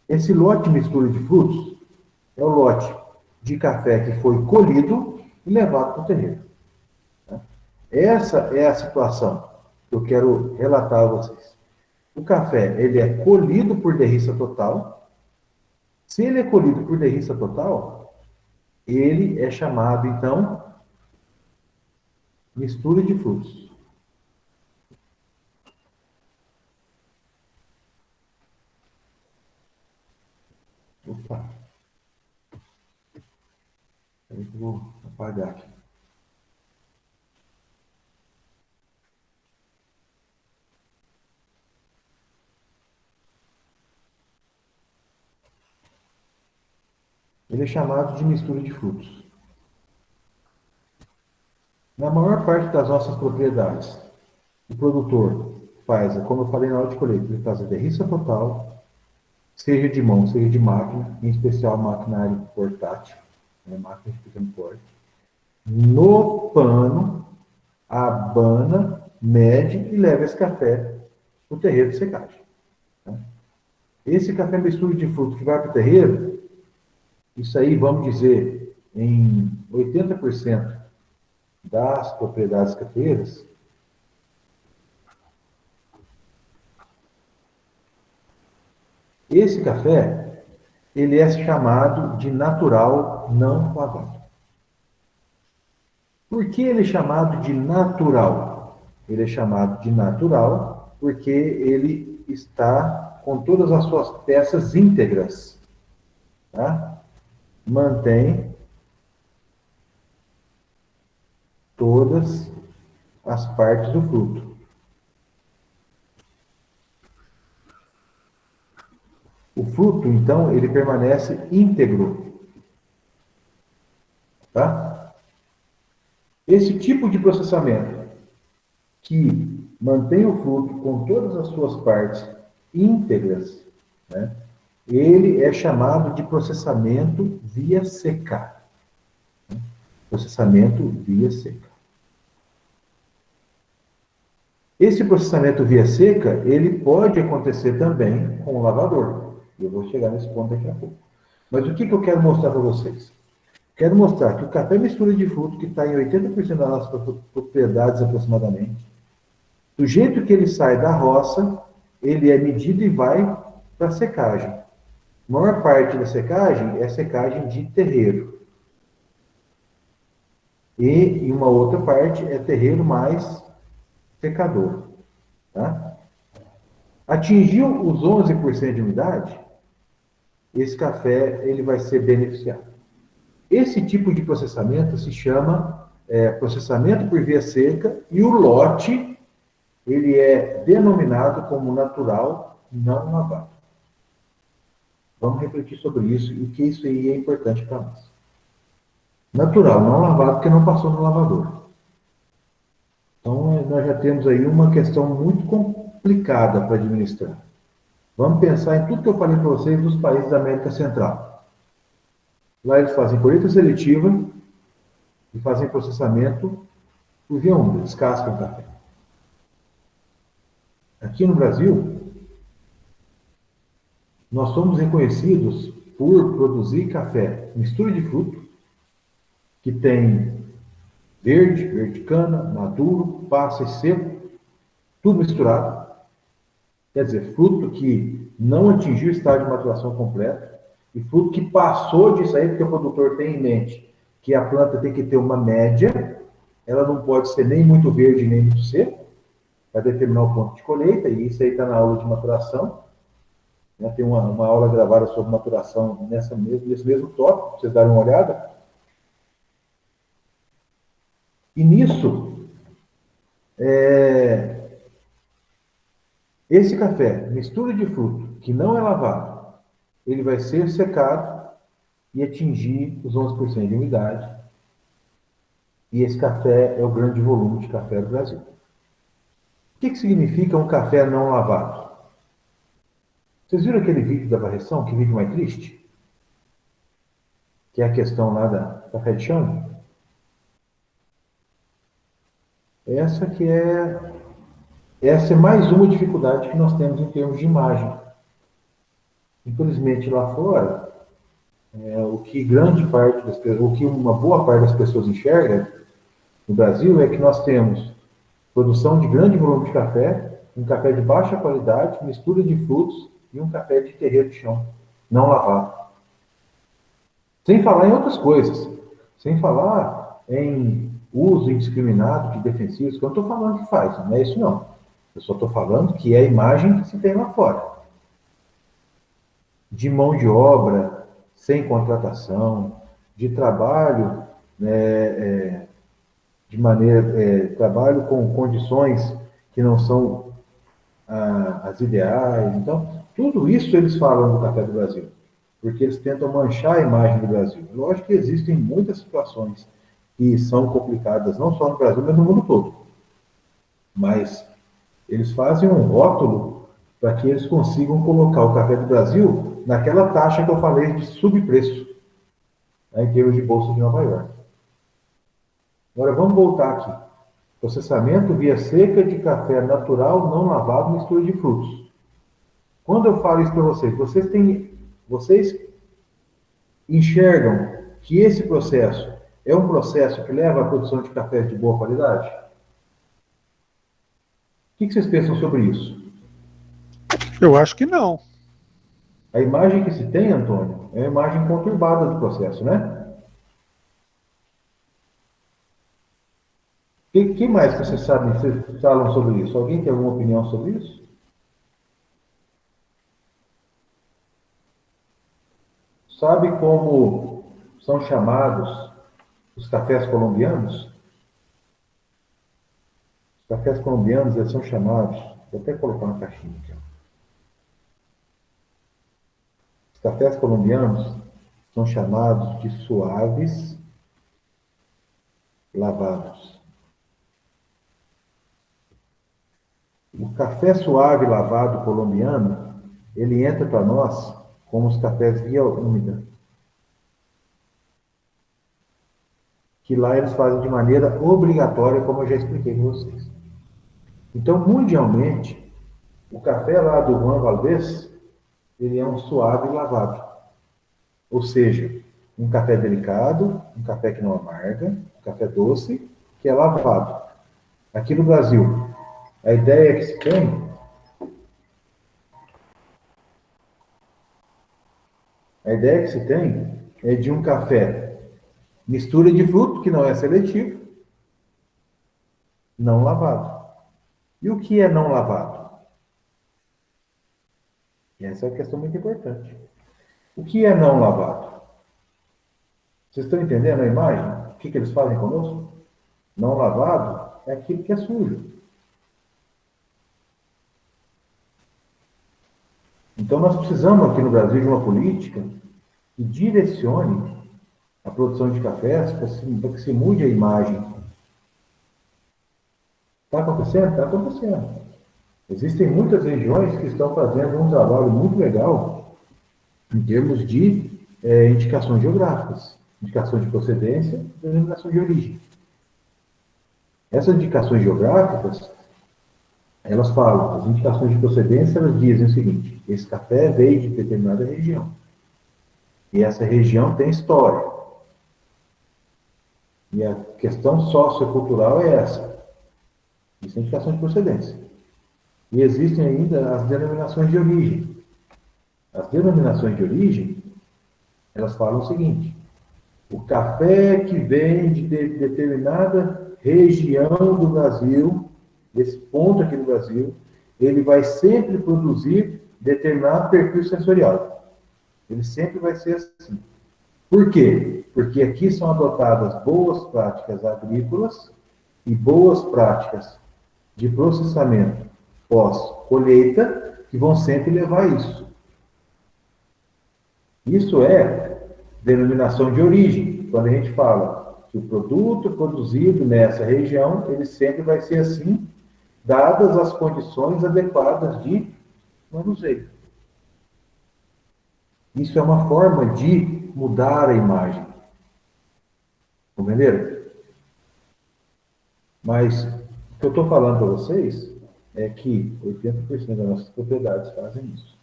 Esse lote de mistura de frutos é o lote de café que foi colhido e levado para o terreiro. Essa é a situação que eu quero relatar a vocês. O café, ele é colhido por derriça total. Se ele é colhido por derriça total, ele é chamado, então, mistura de frutos. Opa. Eu vou apagar aqui. Ele é chamado de mistura de frutos. Na maior parte das nossas propriedades, o produtor faz, como eu falei na hora de colheita, ele faz a derriça total, seja de mão, seja de máquina, em especial maquinário portátil, máquina de pequeno porte. No pano, abana, mede e leva esse café para o terreiro de secagem. Tá? Esse café mistura de fruto que vai para o terreiro, isso aí, vamos dizer, em 80% das propriedades cafeeiras, esse café, ele é chamado de natural não lavado. Por que ele é chamado de natural? Ele é chamado de natural porque ele está com todas as suas peças íntegras. Tá? Mantém todas as partes do fruto. O fruto, então, ele permanece íntegro. Tá? Esse tipo de processamento que mantém o fruto com todas as suas partes íntegras, né, ele é chamado de processamento via seca. Processamento via seca. Esse processamento via seca, ele pode acontecer também com o lavador. Eu vou chegar nesse ponto daqui a pouco. Mas o que eu quero mostrar para vocês? Quero mostrar que o café mistura de fruto, que está em 80% das nossas propriedades aproximadamente, do jeito que ele sai da roça, ele é medido e vai para a secagem. A maior parte da secagem é secagem de terreiro. E uma outra parte é terreiro mais secador. Tá? Atingiu os 11% de umidade, esse café ele vai ser beneficiado. Esse tipo de processamento se chama processamento por via seca e o lote ele é denominado como natural não lavado. Vamos refletir sobre isso e o que isso aí é importante para nós. Natural não lavado porque não passou no lavador. Então nós já temos aí uma questão muito complicada para administrar. Vamos pensar em tudo que eu falei para vocês dos países da América Central. Lá eles fazem colheita seletiva e fazem processamento por via úmida, descascam o café. Aqui no Brasil, nós somos reconhecidos por produzir café mistura de fruto, que tem verde, verde cana, maduro, passa e seco, tudo misturado. Quer dizer, fruto que não atingiu o estágio de maturação completo e fruto que passou disso aí, porque o produtor tem em mente que a planta tem que ter uma média, ela não pode ser nem muito verde nem muito seco, para determinar o ponto de colheita, e isso aí está na aula de maturação. Né? Tem uma aula gravada sobre maturação nesse mesmo tópico, para vocês darem uma olhada. E nisso, esse café, mistura de fruto, que não é lavado, ele vai ser secado e atingir os 11% de umidade. E esse café é o grande volume de café do Brasil. O que significa um café não lavado? Vocês viram aquele vídeo da varreção, que vídeo mais triste? Que é a questão lá da café de chão? Essa é mais uma dificuldade que nós temos em termos de imagem. Infelizmente, lá fora, o que uma boa parte das pessoas enxerga no Brasil é que nós temos produção de grande volume de café, um café de baixa qualidade, mistura de frutos e um café de terreiro de chão, não lavado. Sem falar em outras coisas. Sem falar em uso indiscriminado de defensivos, que eu não estou falando que faz, não é isso não. Eu só estou falando que é a imagem que se tem lá fora. De mão de obra, sem contratação, de trabalho, trabalho com condições que não são as ideais. Então, tudo isso eles falam do Café do Brasil, porque eles tentam manchar a imagem do Brasil. Lógico que existem muitas situações que são complicadas, não só no Brasil, mas no mundo todo. Mas eles fazem um rótulo para que eles consigam colocar o Café do Brasil naquela taxa que eu falei de subpreço, né, em termos de Bolsa de Nova York. Agora vamos voltar aqui. Processamento via seca de café natural, não lavado, mistura de frutos. Quando eu falo isso para vocês enxergam que esse processo é um processo que leva à produção de cafés de boa qualidade? O que vocês pensam sobre isso? Eu acho que não. A imagem que se tem, Antônio, é a imagem conturbada do processo, né? Que mais que vocês sabem, vocês falam sobre isso? Alguém tem alguma opinião sobre isso? Sabe como são chamados os cafés colombianos? Os cafés colombianos, eles são chamados, vou até colocar uma caixinha aqui. Os cafés colombianos são chamados de suaves lavados. O café suave lavado colombiano, ele entra para nós como os cafés via úmida, que lá eles fazem de maneira obrigatória, como eu já expliquei para vocês. Então, mundialmente, o café lá do Juan Valdez, ele é um suave lavado. Ou seja, um café delicado, um café que não amarga, um café doce, que é lavado. Aqui no Brasil, a ideia que se tem, é de um café mistura de fruto, que não é seletivo, não lavado. E o que é não lavado? Essa é uma questão muito importante. O que é não lavado? Vocês estão entendendo a imagem? O que eles fazem conosco? Não lavado é aquilo que é sujo. Então, nós precisamos aqui no Brasil de uma política que direcione a produção de cafés para que se mude a imagem. Está acontecendo? Está acontecendo. Existem muitas regiões que estão fazendo um trabalho muito legal em termos de indicações geográficas, indicação de procedência e denominação de origem. Essas indicações geográficas, elas falam, as indicações de procedência, elas dizem o seguinte: esse café veio de determinada região. E essa região tem história. E a questão sociocultural é essa. Isso é indicação de procedência. E existem ainda as denominações de origem. As denominações de origem, elas falam o seguinte: o café que vem de determinada região do Brasil, desse ponto aqui do Brasil, ele vai sempre produzir determinado perfil sensorial. Ele sempre vai ser assim. Por quê? Porque aqui são adotadas boas práticas agrícolas e boas práticas de processamento pós-colheita, que vão sempre levar a isso. Isso é denominação de origem. Quando a gente fala que o produto produzido nessa região, ele sempre vai ser assim, dadas as condições adequadas de manuseio. Isso é uma forma de mudar a imagem. Compreenderam? Mas o que eu estou falando para vocês é que 80% das nossas propriedades fazem isso.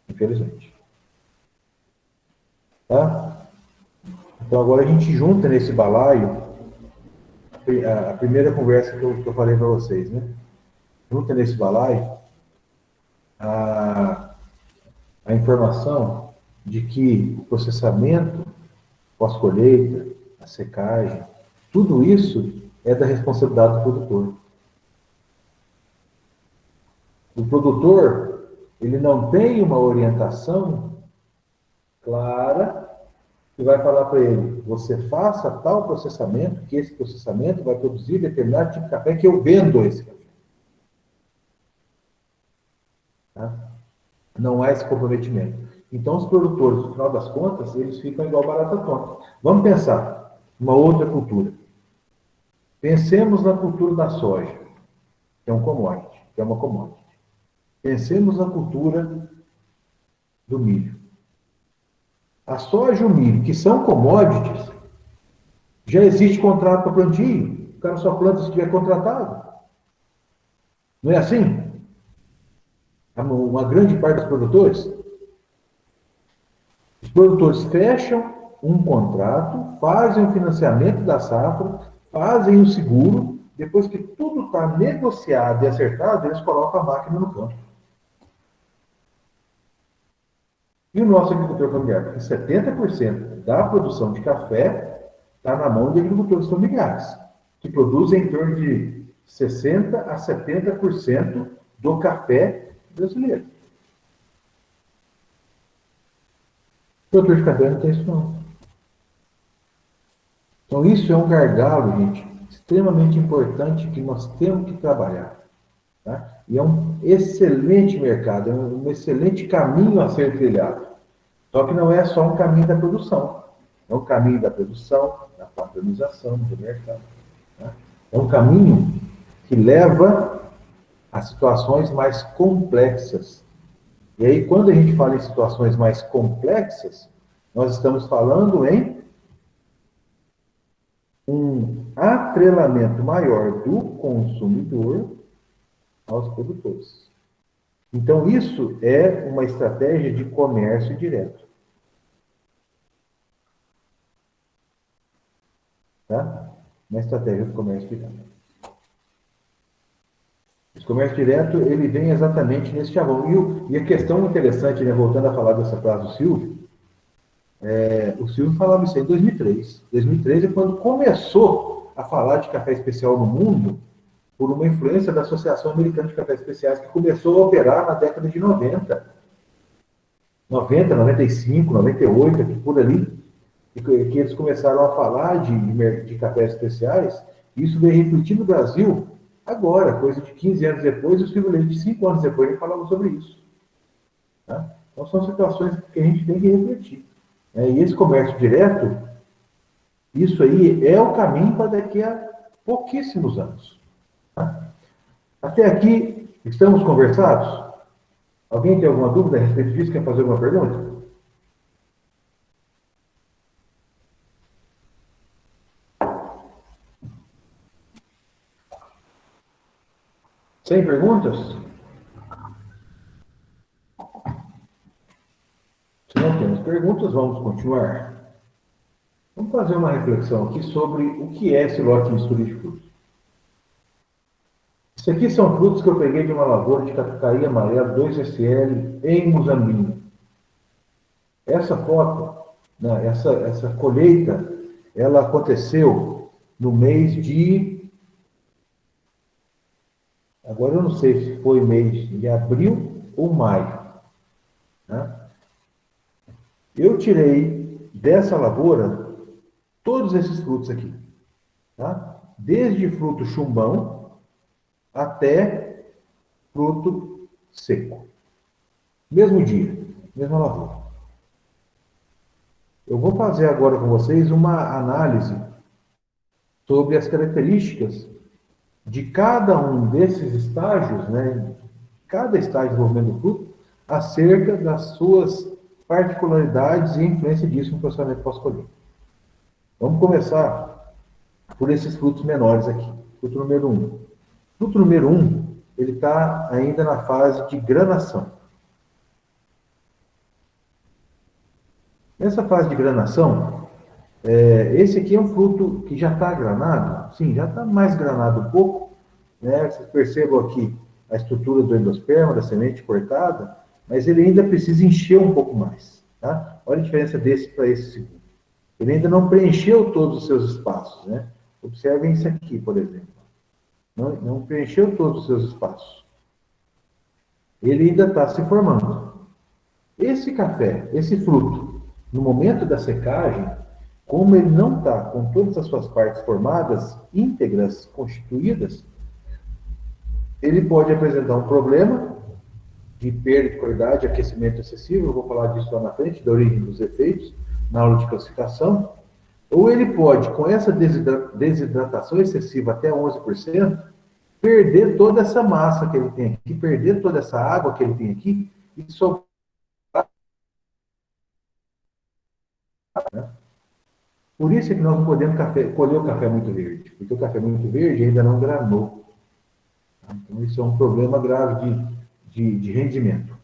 Infelizmente. Tá? Então agora a gente junta nesse balaio a primeira conversa que eu falei para vocês, né? Junta nesse balaio a informação de que o processamento pós-colheita, a secagem, tudo isso é da responsabilidade do produtor. O produtor, ele não tem uma orientação clara que vai falar para ele: você faça tal processamento, que esse processamento vai produzir determinado tipo de café que eu vendo esse café. Tá? Não há esse comprometimento. Então, os produtores, no final das contas, eles ficam igual barata tonta. Vamos pensar uma outra cultura. Pensemos na cultura da soja, que é um commodity, que é uma commodity. Pensemos na cultura do milho. A soja e o milho, que são commodities, já existe contrato para plantio. O cara só planta se estiver contratado. Não é assim? Uma grande parte dos produtores, os produtores fecham um contrato, fazem o financiamento da safra, fazem o seguro, depois que tudo está negociado e acertado, eles colocam a máquina no campo. E o nosso agricultor familiar? Porque 70% da produção de café está na mão de agricultores familiares, que produzem em torno de 60% a 70% do café brasileiro. O produtor de café não tem isso não. Então isso é um gargalo, gente, extremamente importante que nós temos que trabalhar. Tá? E é um excelente mercado, é um excelente caminho a ser trilhado. Só que não é só um caminho da produção. É um caminho da produção, da padronização do mercado. Tá? É um caminho que leva a situações mais complexas. E aí, quando a gente fala em situações mais complexas, nós estamos falando em um atrelamento maior do consumidor aos produtores. Então, isso é uma estratégia de comércio direto. Tá? Uma estratégia de comércio direto. Esse comércio direto, ele vem exatamente nesse chavão. E a questão interessante, né, voltando a falar dessa frase do Silvio, o Silvio falava isso aí em 2003. 2003 é quando começou a falar de café especial no mundo, por uma influência da Associação Americana de Cafés Especiais, que começou a operar na década de 90. 90, 95, 98, aqui por ali, que eles começaram a falar de cafés especiais, e isso veio refletir no Brasil agora, coisa de 15 anos depois, e o Silvio Leite, 5 anos depois, ele falava sobre isso. Tá? Então, são situações que a gente tem que refletir. E esse comércio direto, isso aí é o caminho para daqui a pouquíssimos anos. Tá? Até aqui, estamos conversados? Alguém tem alguma dúvida a respeito disso? Quer fazer alguma pergunta? Sem perguntas? Se não temos perguntas, vamos continuar. Vamos fazer uma reflexão aqui sobre o que é esse lote de mistura de frutos. Isso aqui são frutos que eu peguei de uma lavoura de catucaí amarelo 2SL em Muzambinho. Essa foto, né, essa colheita, ela aconteceu no mês de... Agora eu não sei se foi mês de abril ou maio. Né? Eu tirei dessa lavoura todos esses frutos aqui. Tá? Desde fruto chumbão até fruto seco. Mesmo dia, mesma lavoura. Eu vou fazer agora com vocês uma análise sobre as características de cada um desses estágios, né? Cada estágio de desenvolvimento do fruto, acerca das suas particularidades e influência disso no processamento pós-colheita. Vamos começar por esses frutos menores aqui. Fruto número 1. Fruto número 1, ele está ainda na fase de granação. Nessa fase de granação, esse aqui é um fruto que já está granado. Sim, já está mais granado um pouco. Né? Vocês percebam aqui a estrutura do endosperma, da semente cortada, mas ele ainda precisa encher um pouco mais. Tá? Olha a diferença desse para esse segundo. Ele ainda não preencheu todos os seus espaços. Né? Observem isso aqui, por exemplo. Não preencheu todos os seus espaços. Ele ainda está se formando. Esse café, esse fruto, no momento da secagem, como ele não está com todas as suas partes formadas, íntegras, constituídas, ele pode apresentar um problema de perda de qualidade, aquecimento excessivo, eu vou falar disso lá na frente, da origem dos efeitos, na aula de classificação, ou ele pode, com essa desidratação excessiva até 11%, perder toda essa massa que ele tem aqui, perder toda essa água que ele tem aqui, e só... Por isso é que nós não podemos colher o café muito verde, porque o café muito verde ainda não granou. Então, isso é um problema grave de rendimento.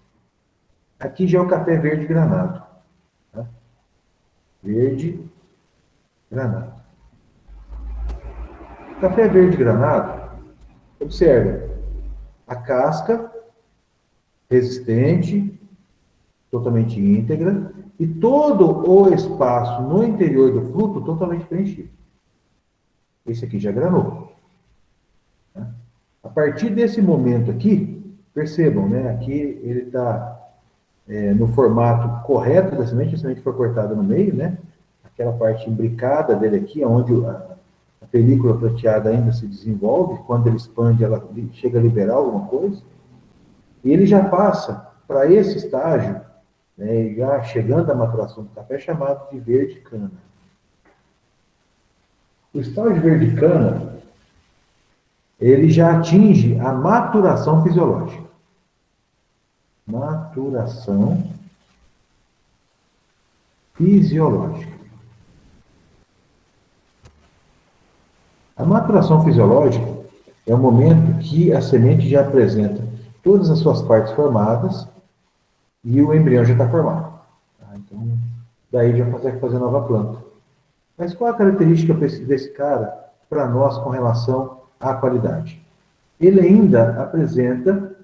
Aqui já é o café verde granado. Tá? Verde granado. Café verde granado, observe, a casca resistente, totalmente íntegra, e todo o espaço no interior do fruto totalmente preenchido. Esse aqui já granou. Né? A partir desse momento aqui, percebam, né? Aqui ele está no formato correto da semente, a semente foi cortada no meio, né? Aquela parte imbricada dele aqui, onde a película prateada ainda se desenvolve, quando ele expande, ela chega a liberar alguma coisa, e ele já passa para esse estágio, né, já chegando à maturação do café, chamado de verde cana. O estágio verde cana, ele já atinge a maturação fisiológica. Maturação fisiológica. A maturação fisiológica é o momento que a semente já apresenta todas as suas partes formadas e o embrião já está formado. Então, daí já consegue fazer nova planta. Mas qual a característica desse cara para nós com relação à qualidade? Ele ainda apresenta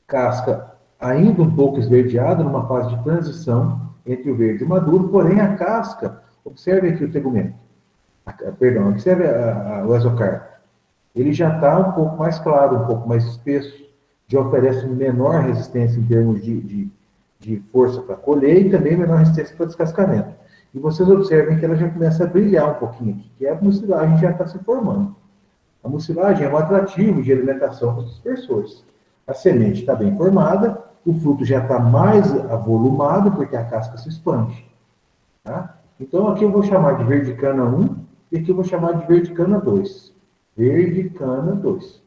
casca ainda um pouco esverdeada, numa fase de transição entre o verde e o maduro, porém a casca, observe aqui o tegumento, perdão, observe o exocarpo, ele já está um pouco mais claro, um pouco mais espesso, já oferece menor resistência em termos de força para colher e também menor resistência para descascamento. E vocês observem que ela já começa a brilhar um pouquinho aqui, que a mucilagem já está se formando. A mucilagem é um atrativo de alimentação dos dispersores. A semente está bem formada, o fruto já está mais avolumado, porque a casca se expande. Tá? Então, aqui eu vou chamar de verde cana 1 e aqui eu vou chamar de verde cana 2. Verde cana 2.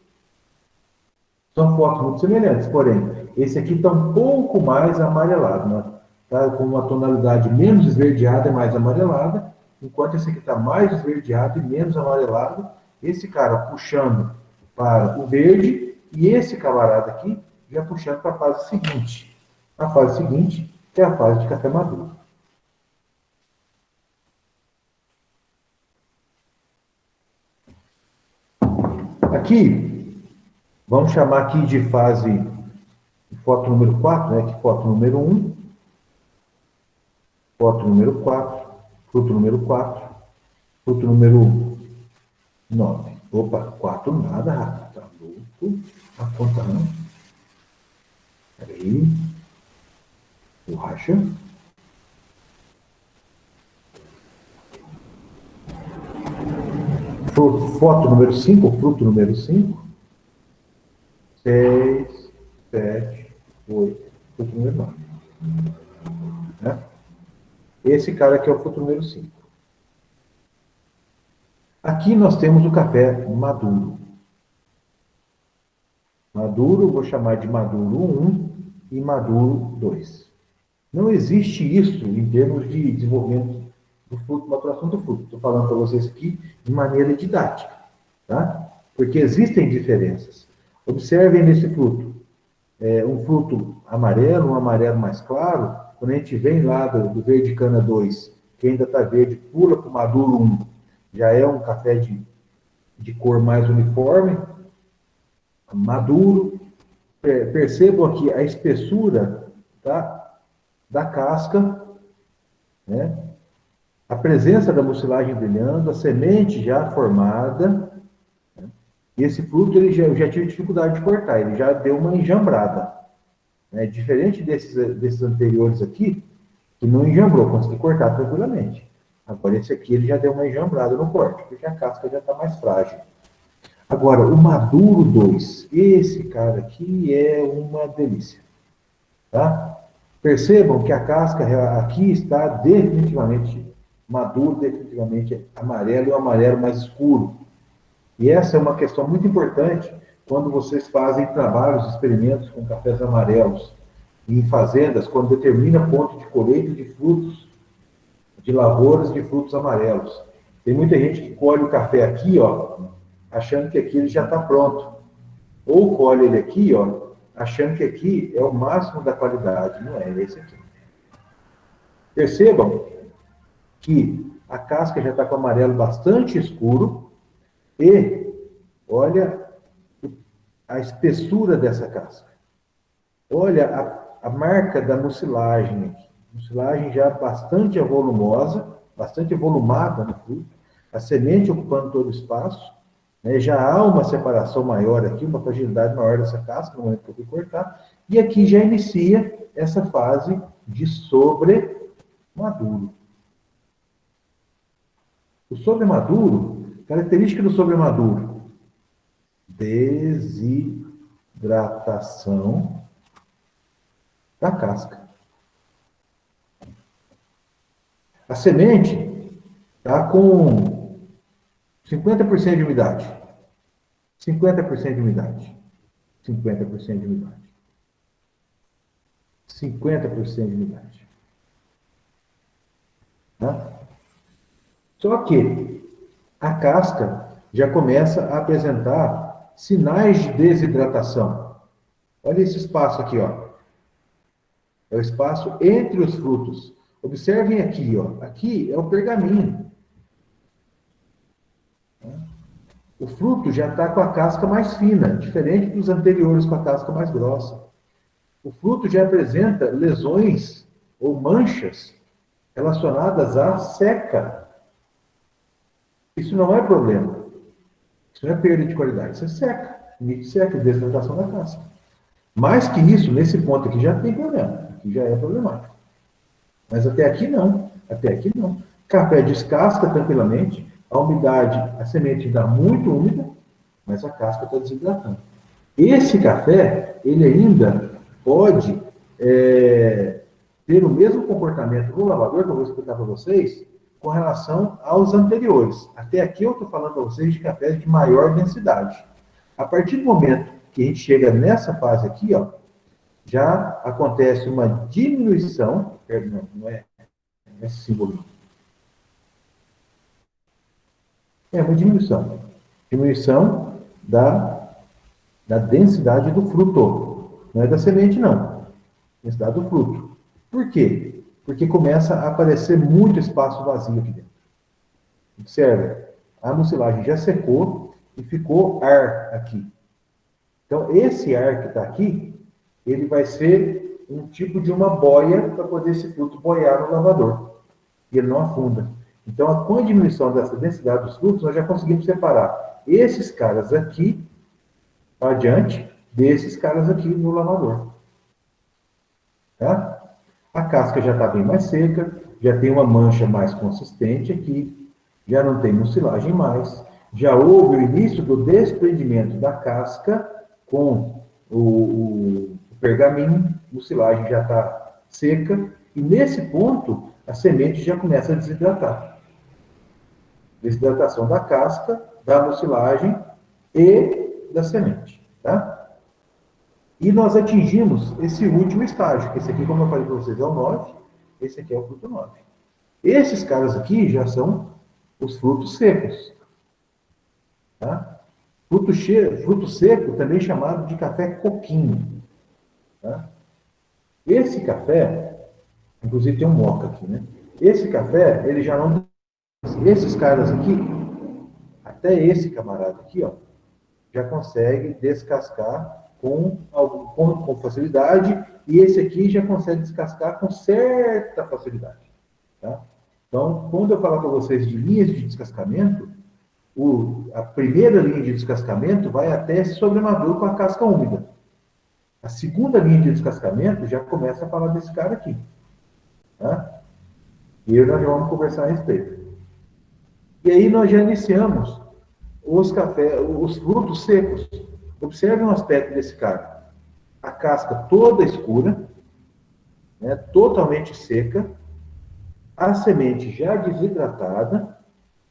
São fotos muito semelhantes, porém, esse aqui está um pouco mais amarelado, né? Está com uma tonalidade menos esverdeada e mais amarelada, enquanto esse aqui está mais esverdeado e menos amarelado. Esse cara puxando para o verde e esse camarada aqui já puxando para a fase seguinte. A fase seguinte, que é a fase de café maduro. Aqui, vamos chamar aqui de fase, foto número 4, né? Aqui, foto número 1, foto número 4, fruto número 4, fruto número 9. Opa, 4 nada, Rafa, tá louco, a conta não. Peraí, borracha. Foto número 5, fruto número 5. 6, 7, 8, fruto número 9. Né? Esse cara aqui é o fruto número 5. Aqui nós temos o café maduro. Maduro, vou chamar de maduro 1 e maduro 2. Não existe isso em termos de desenvolvimento do fruto, maturação do fruto. Estou falando para vocês aqui de maneira didática, tá? Porque existem diferenças. Observem nesse fruto. Um fruto amarelo, um amarelo mais claro, quando a gente vem lá do verde cana 2, que ainda está verde, pula para o maduro 1, já é um café de cor mais uniforme, maduro. Percebam aqui a espessura, tá, da casca, né? A presença da mucilagem brilhando, a semente já formada, né? E esse fruto eu já tive dificuldade de cortar, ele já deu uma enjambrada, né? Diferente desses anteriores aqui, que não enjambrou, consegui cortar tranquilamente. Agora esse aqui ele já deu uma enjambrada no corte, porque a casca já está mais frágil. Agora, o maduro 2, esse cara aqui é uma delícia, tá? Percebam que a casca aqui está definitivamente maduro, definitivamente amarelo e um amarelo mais escuro. E essa é uma questão muito importante quando vocês fazem trabalhos, experimentos com cafés amarelos em fazendas, quando determina ponto de colheita de frutos, de lavouras de frutos amarelos. Tem muita gente que colhe o café aqui, ó, achando que aqui ele já está pronto. Ou colhe ele aqui, ó, achando que aqui é o máximo da qualidade. Não é esse aqui. Percebam que a casca já está com amarelo bastante escuro e olha a espessura dessa casca. Olha a marca da mucilagem aqui. Mucilagem já bastante volumosa, bastante volumada no fruto, a semente ocupando todo o espaço, né? Já há uma separação maior aqui, uma fragilidade maior dessa casca no momento que eu fui cortar, e aqui já inicia essa fase de sobremaduro. O sobremaduro, característica do sobremaduro, desidratação da casca. A semente está com 50% de umidade. 50% de umidade. 50% de umidade. 50% de umidade. Tá? Só que a casca já começa a apresentar sinais de desidratação. Olha esse espaço aqui, ó. É o espaço entre os frutos. Observem aqui, ó. Aqui é o pergaminho. O fruto já está com a casca mais fina, diferente dos anteriores com a casca mais grossa. O fruto já apresenta lesões ou manchas relacionadas à seca. Isso não é problema. Isso não é perda de qualidade. Isso é seca. Limite seca, desidratação da casca. Mais que isso, nesse ponto aqui já tem problema. Aqui já é problemático. Mas até aqui não. Até aqui não. Café descasca tranquilamente. A umidade, a semente está muito úmida, mas a casca está desidratando. Esse café, ele ainda pode ter o mesmo comportamento no lavador, que eu vou explicar para vocês, com relação aos anteriores. Até aqui eu estou falando para vocês de cafés de maior densidade. A partir do momento que a gente chega nessa fase aqui, ó, já acontece uma diminuição, não é esse símbolo. É uma diminuição. Diminuição da densidade do fruto. Não é da semente, não. Densidade do fruto. Por quê? Porque começa a aparecer muito espaço vazio aqui dentro. Observe, a mucilagem já secou e ficou ar aqui. Então, esse ar que está aqui, ele vai ser um tipo de uma boia para poder esse fruto boiar no lavador. E ele não afunda. Então, com a diminuição dessa densidade dos frutos, nós já conseguimos separar esses caras aqui, adiante, desses caras aqui no lavador. Tá? A casca já está bem mais seca, já tem uma mancha mais consistente aqui, já não tem mucilagem mais, já houve o início do desprendimento da casca com o pergaminho, mucilagem já está seca, e nesse ponto a semente já começa a desidratar. Desidratação da casca, da mucilagem e da semente. Tá? E nós atingimos esse último estágio, que esse aqui, como eu falei para vocês, é o 9, esse aqui é o fruto 9. Esses caras aqui já são os frutos secos. Tá? Fruto seco, também chamado de café coquinho. Tá? Esse café, inclusive tem um moca aqui, né? Esse café, ele já não... Esses caras aqui, até esse camarada aqui, ó, já consegue descascar com facilidade, e esse aqui já consegue descascar com certa facilidade. Tá? Então, quando eu falar para vocês de linhas de descascamento, a primeira linha de descascamento vai até esse sobremaduro com a casca úmida. A segunda linha de descascamento já começa a falar desse cara aqui. Tá? E nós já vamos conversar a respeito. E aí nós já iniciamos os frutos secos. Observem o aspecto desse cara. A casca toda escura, né, totalmente seca, a semente já desidratada,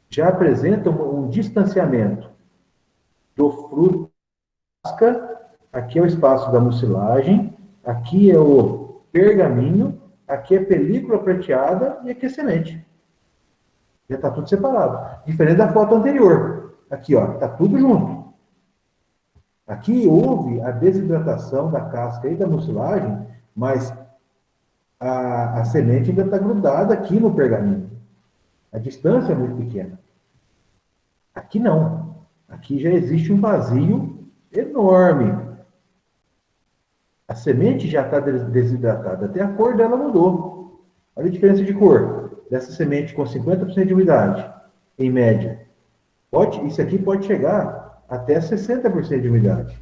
já apresenta um distanciamento do fruto da casca, aqui é o espaço da mucilagem, aqui é o pergaminho, aqui é película prateada e aqui é semente. Já está tudo separado. Diferente da foto anterior. Aqui, ó, está tudo junto. Aqui houve a desidratação da casca e da mucilagem, mas a semente ainda está grudada aqui no pergaminho. A distância é muito pequena. Aqui não. Aqui já existe um vazio enorme. A semente já está desidratada, até a cor dela mudou. Olha a diferença de cor dessa semente com 50% de umidade, em média. Isso aqui pode chegar até 60% de umidade.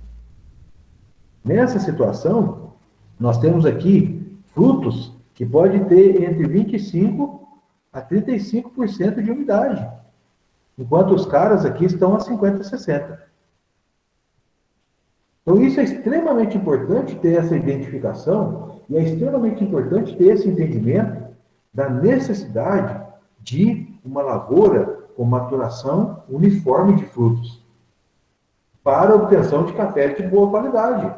Nessa situação, nós temos aqui frutos que podem ter entre 25% a 35% de umidade, enquanto os caras aqui estão a 50%, 60%. Então, isso é extremamente importante ter essa identificação e é extremamente importante ter esse entendimento da necessidade de uma lavoura com maturação uniforme de frutos para a obtenção de café de boa qualidade.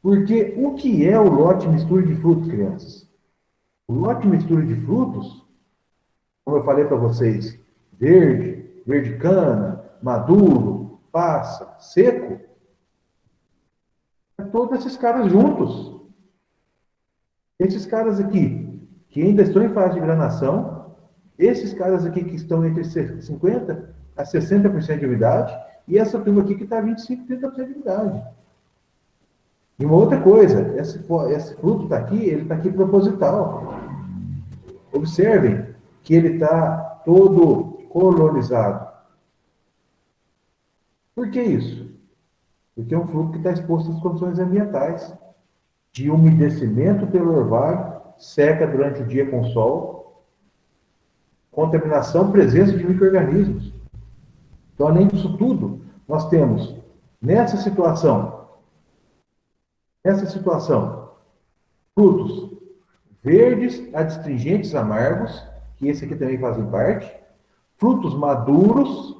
Porque o que é o lote mistura de frutos, crianças? O lote mistura de frutos, como eu falei para vocês, verde, verde cana, maduro, passa, seco, é todos esses caras juntos. Esses caras aqui, que ainda estão em fase de granação, esses caras aqui que estão entre 50% a 60% de umidade, e essa turma aqui que está 25% a 30% de umidade. E uma outra coisa, esse fruto está aqui, ele está aqui proposital. Observem que ele está todo colorizado. Por que isso? Porque é um fruto que está exposto às condições ambientais, de umedecimento pelo orvalho, seca durante o dia com sol, contaminação, presença de micro-organismos. Então, além disso tudo, nós temos, nessa situação, frutos verdes, adstringentes, amargos, que esse aqui também fazem parte, frutos maduros,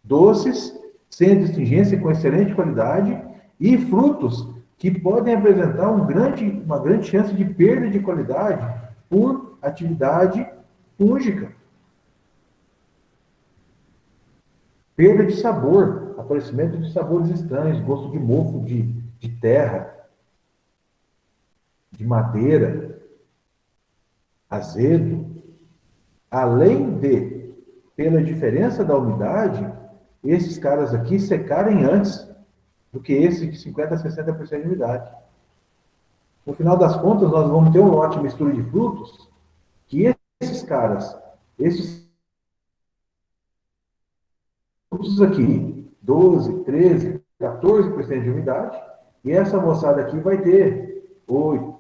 doces, sem adstringência, com excelente qualidade, e frutos que podem apresentar uma grande chance de perda de qualidade por atividade fúngica. Perda de sabor, aparecimento de sabores estranhos, gosto de mofo de terra, de madeira, azedo, além de, pela diferença da umidade, esses caras aqui secarem antes do que esse de 50% a 60% de umidade. No final das contas, nós vamos ter um lote de mistura de frutos que esses frutos aqui, 12, 13, 14% de umidade, e essa moçada aqui vai ter 8,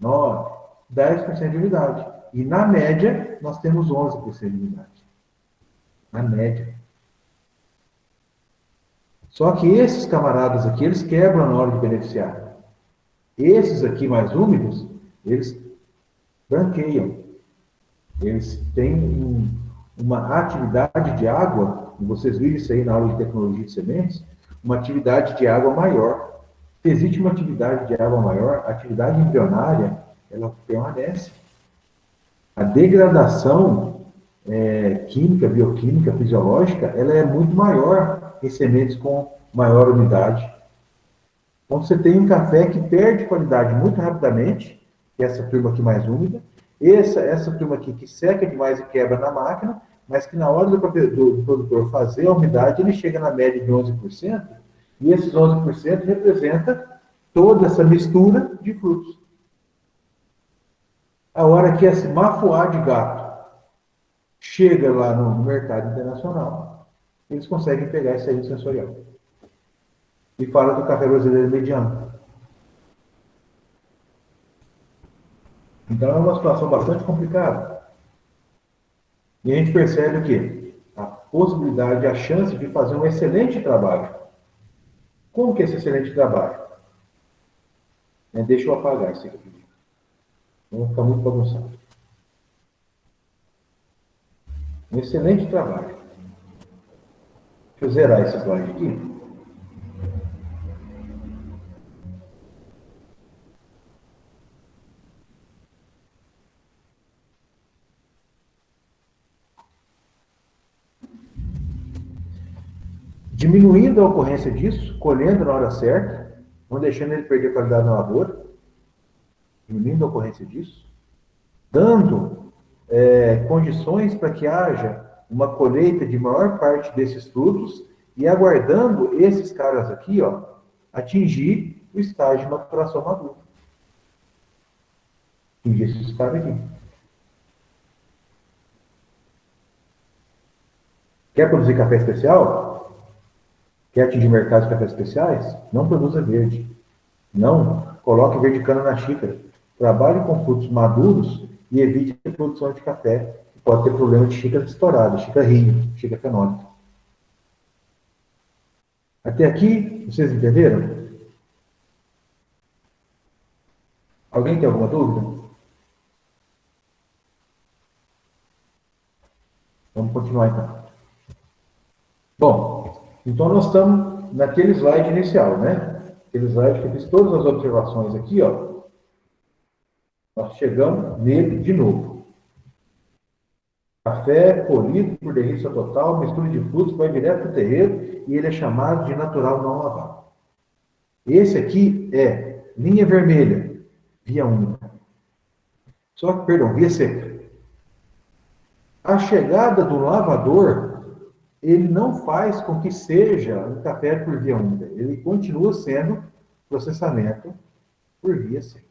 9, 10% de umidade. E na média, nós temos 11% de umidade. Na média. Só que esses camaradas aqui, eles quebram na hora de beneficiar. Esses aqui mais úmidos, eles branqueiam. Eles têm uma atividade de água, e vocês viram isso aí na aula de tecnologia de sementes, uma atividade de água maior. Se existe uma atividade de água maior, a atividade embrionária, ela permanece. A degradação química, bioquímica, fisiológica, ela é muito maior em sementes com maior umidade. Então, você tem um café que perde qualidade muito rapidamente, que é essa turma aqui mais úmida, essa turma aqui que seca demais e quebra na máquina, mas que na hora do produtor fazer a umidade, ele chega na média de 11%, e esses 11% representa toda essa mistura de frutos. A hora que esse mafuá de gato chega lá no mercado internacional, eles conseguem pegar esse aí sensorial. E fala do café brasileiro mediano. Então é uma situação bastante complicada. E a gente percebe o quê? A possibilidade, a chance de fazer um excelente trabalho. Como que é esse excelente trabalho? Deixa eu apagar isso aqui. Não vai ficar muito bagunçado. Um excelente trabalho. Deixa eu zerar esse slide aqui. Diminuindo a ocorrência disso, colhendo na hora certa, não deixando ele perder qualidade na lavoura, diminuindo a ocorrência disso, dando condições para que haja uma colheita de maior parte desses frutos e aguardando esses caras aqui, ó, atingir o estágio de maturação madura. Atingir esse estágio aqui. Quer produzir café especial? Quer atingir mercados de cafés especiais? Não produza verde. Não coloque verde cana na xícara. Trabalhe com frutos maduros e evite a produção de café. Pode ter problema de xícara estourada, xícara rio, xícara canônica. Até aqui, vocês entenderam? Alguém tem alguma dúvida? Vamos continuar então. Bom, então nós estamos naquele slide inicial, né? Aquele slide que eu fiz todas as observações aqui, ó. Nós chegamos nele de novo. Café colhido por delícia total, mistura de frutos, vai direto para o terreiro e ele é chamado de natural não lavado. Esse aqui é linha vermelha, via úmida. Só que, perdão, via seca. A chegada do lavador, ele não faz com que seja um café por via úmida. Ele continua sendo processamento por via seca.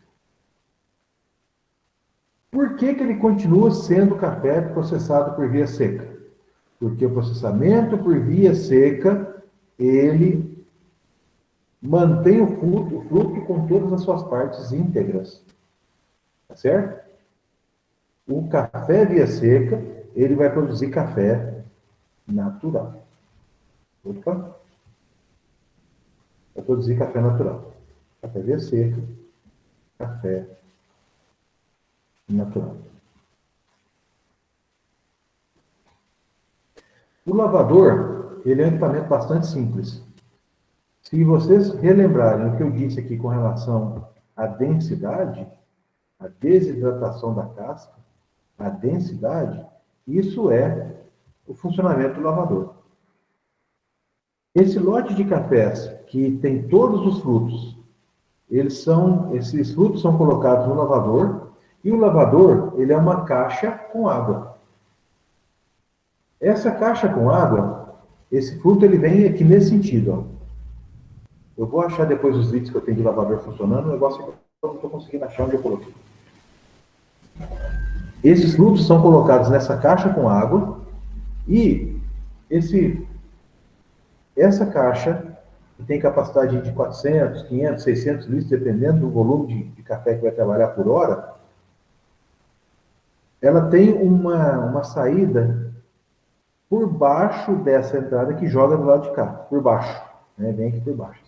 Por que ele continua sendo café processado por via seca? Porque o processamento por via seca, ele mantém o fruto com todas as suas partes íntegras. Tá certo? O café via seca, ele vai produzir café natural. Opa! Vai produzir café natural. Café via seca, café natural. O lavador, ele é um equipamento bastante simples. Se vocês relembrarem o que eu disse aqui com relação à densidade, a desidratação da casca, a densidade, isso é o funcionamento do lavador. Esse lote de cafés que tem todos os frutos, esses frutos são colocados no lavador, e o lavador, ele é uma caixa com água. Essa caixa com água, esse fruto, ele vem aqui nesse sentido, ó. Eu vou achar depois os vídeos que eu tenho de lavador funcionando, o negócio que eu não estou conseguindo achar onde eu coloquei. Esses frutos são colocados nessa caixa com água, e essa caixa, que tem capacidade de 400, 500, 600 litros, dependendo do volume de café que vai trabalhar por hora, ela tem uma saída por baixo dessa entrada que joga do lado de cá, por baixo, né? Vem aqui por baixo.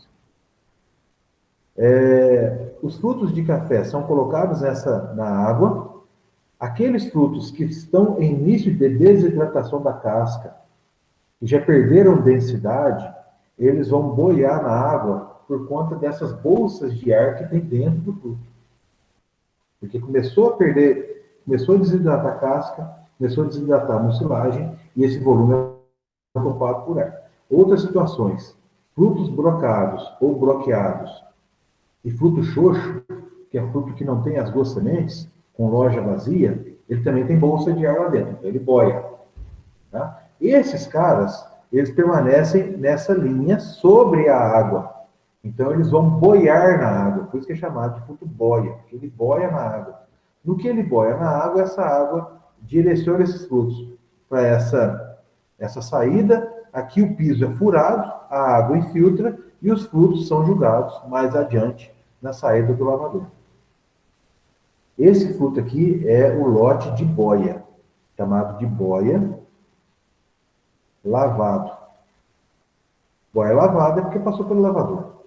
Os frutos de café são colocados na água. Aqueles frutos que estão em início de desidratação da casca, que já perderam densidade, eles vão boiar na água por conta dessas bolsas de ar que tem dentro do fruto. Porque começou a desidratar a casca, começou a desidratar a mucilagem, e esse volume é ocupado por ar. Outras situações, frutos brocados ou bloqueados, e fruto xoxo, que é fruto que não tem as duas sementes, com loja vazia, ele também tem bolsa de ar lá dentro, então ele boia. Tá? Esses caras, eles permanecem nessa linha sobre a água. Então eles vão boiar na água, por isso que é chamado de fruto boia, porque ele boia na água. No que ele boia na água, essa água direciona esses frutos para essa saída. Aqui o piso é furado, a água infiltra e os frutos são jogados mais adiante na saída do lavador. Esse fruto aqui é o lote de boia, chamado de boia lavado. Boia lavada é porque passou pelo lavador,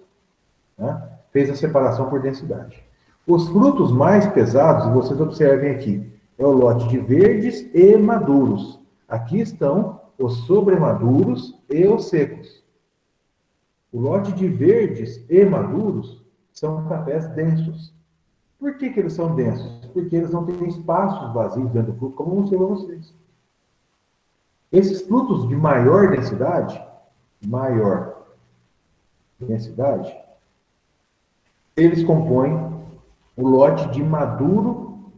né? Fez a separação por densidade. Os frutos mais pesados, vocês observem aqui, é o lote de verdes e maduros. Aqui estão os sobremaduros e os secos. O lote de verdes e maduros são cafés densos. Por que eles são densos? Porque eles não têm espaços vazios dentro do fruto, como eu mostrei para vocês. Esses frutos de maior densidade, eles compõem o lote de maduro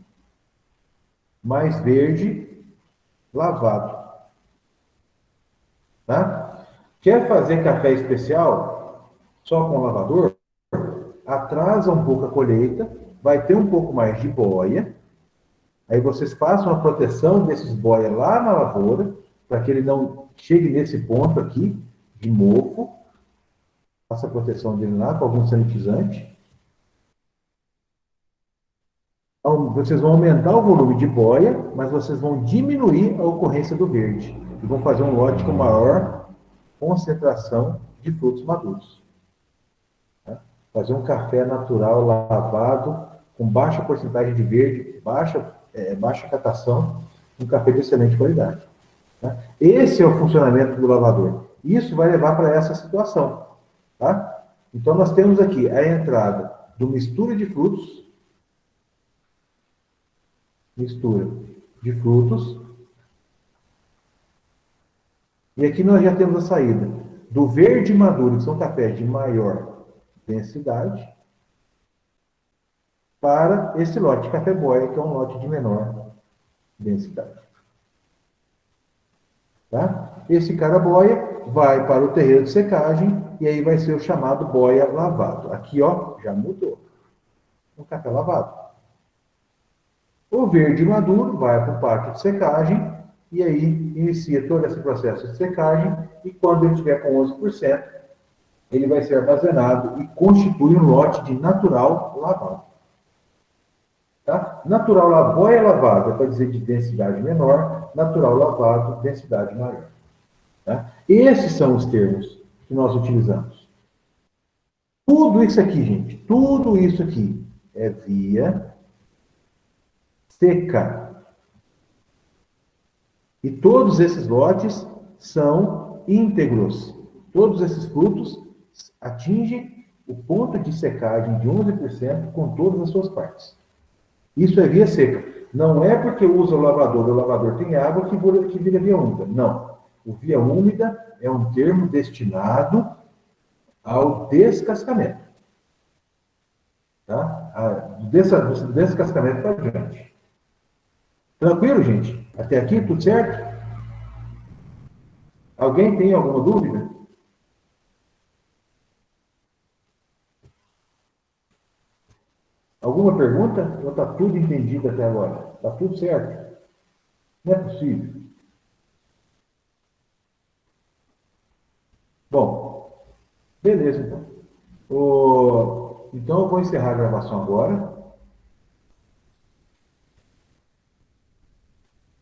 mais verde lavado. Tá? Quer fazer café especial? só com o lavador, atrasa um pouco a colheita, vai ter um pouco mais de boia, aí vocês passam a proteção desses boia lá na lavoura, para que ele não chegue nesse ponto aqui de mofo, passa a proteção dele lá com algum sanitizante. Então, vocês vão aumentar o volume de boia, mas vocês vão diminuir a ocorrência do verde. E vão fazer um lote com maior concentração de frutos maduros. Tá? Fazer um café natural lavado, com baixa porcentagem de verde, baixa catação, um café de excelente qualidade. Tá? Esse é o funcionamento do lavador. Isso vai levar para essa situação. Tá? Então, nós temos aqui a entrada do mistura de frutos, e aqui nós já temos a saída do verde maduro, que são cafés de maior densidade, para esse lote de café boia, que é um lote de menor densidade. Tá? Esse cara boia vai para o terreiro de secagem e aí vai ser o chamado boia lavado. Aqui, ó, já mudou. Um café lavado. O verde maduro vai para o pátio de secagem e aí inicia todo esse processo de secagem e quando ele estiver com 11%, ele vai ser armazenado e constitui um lote de natural lavado. Tá? Natural boia lavada, para dizer de densidade menor, natural lavado, densidade maior. Tá? Esses são os termos que nós utilizamos. Tudo isso aqui, gente, tudo isso aqui é via seca. E todos esses lotes são íntegros. Todos esses frutos atingem o ponto de secagem de 11% com todas as suas partes. Isso é via seca. Não é porque usa o lavador tem água que vira via úmida. Não. O via úmida é um termo destinado ao descascamento. Tá? Do descascamento para diante. Tranquilo, gente? Até aqui, tudo certo? Alguém tem alguma dúvida? Alguma pergunta? Ou está tudo entendido até agora? Está tudo certo? Não é possível. Bom, beleza então. Então eu vou encerrar a gravação agora.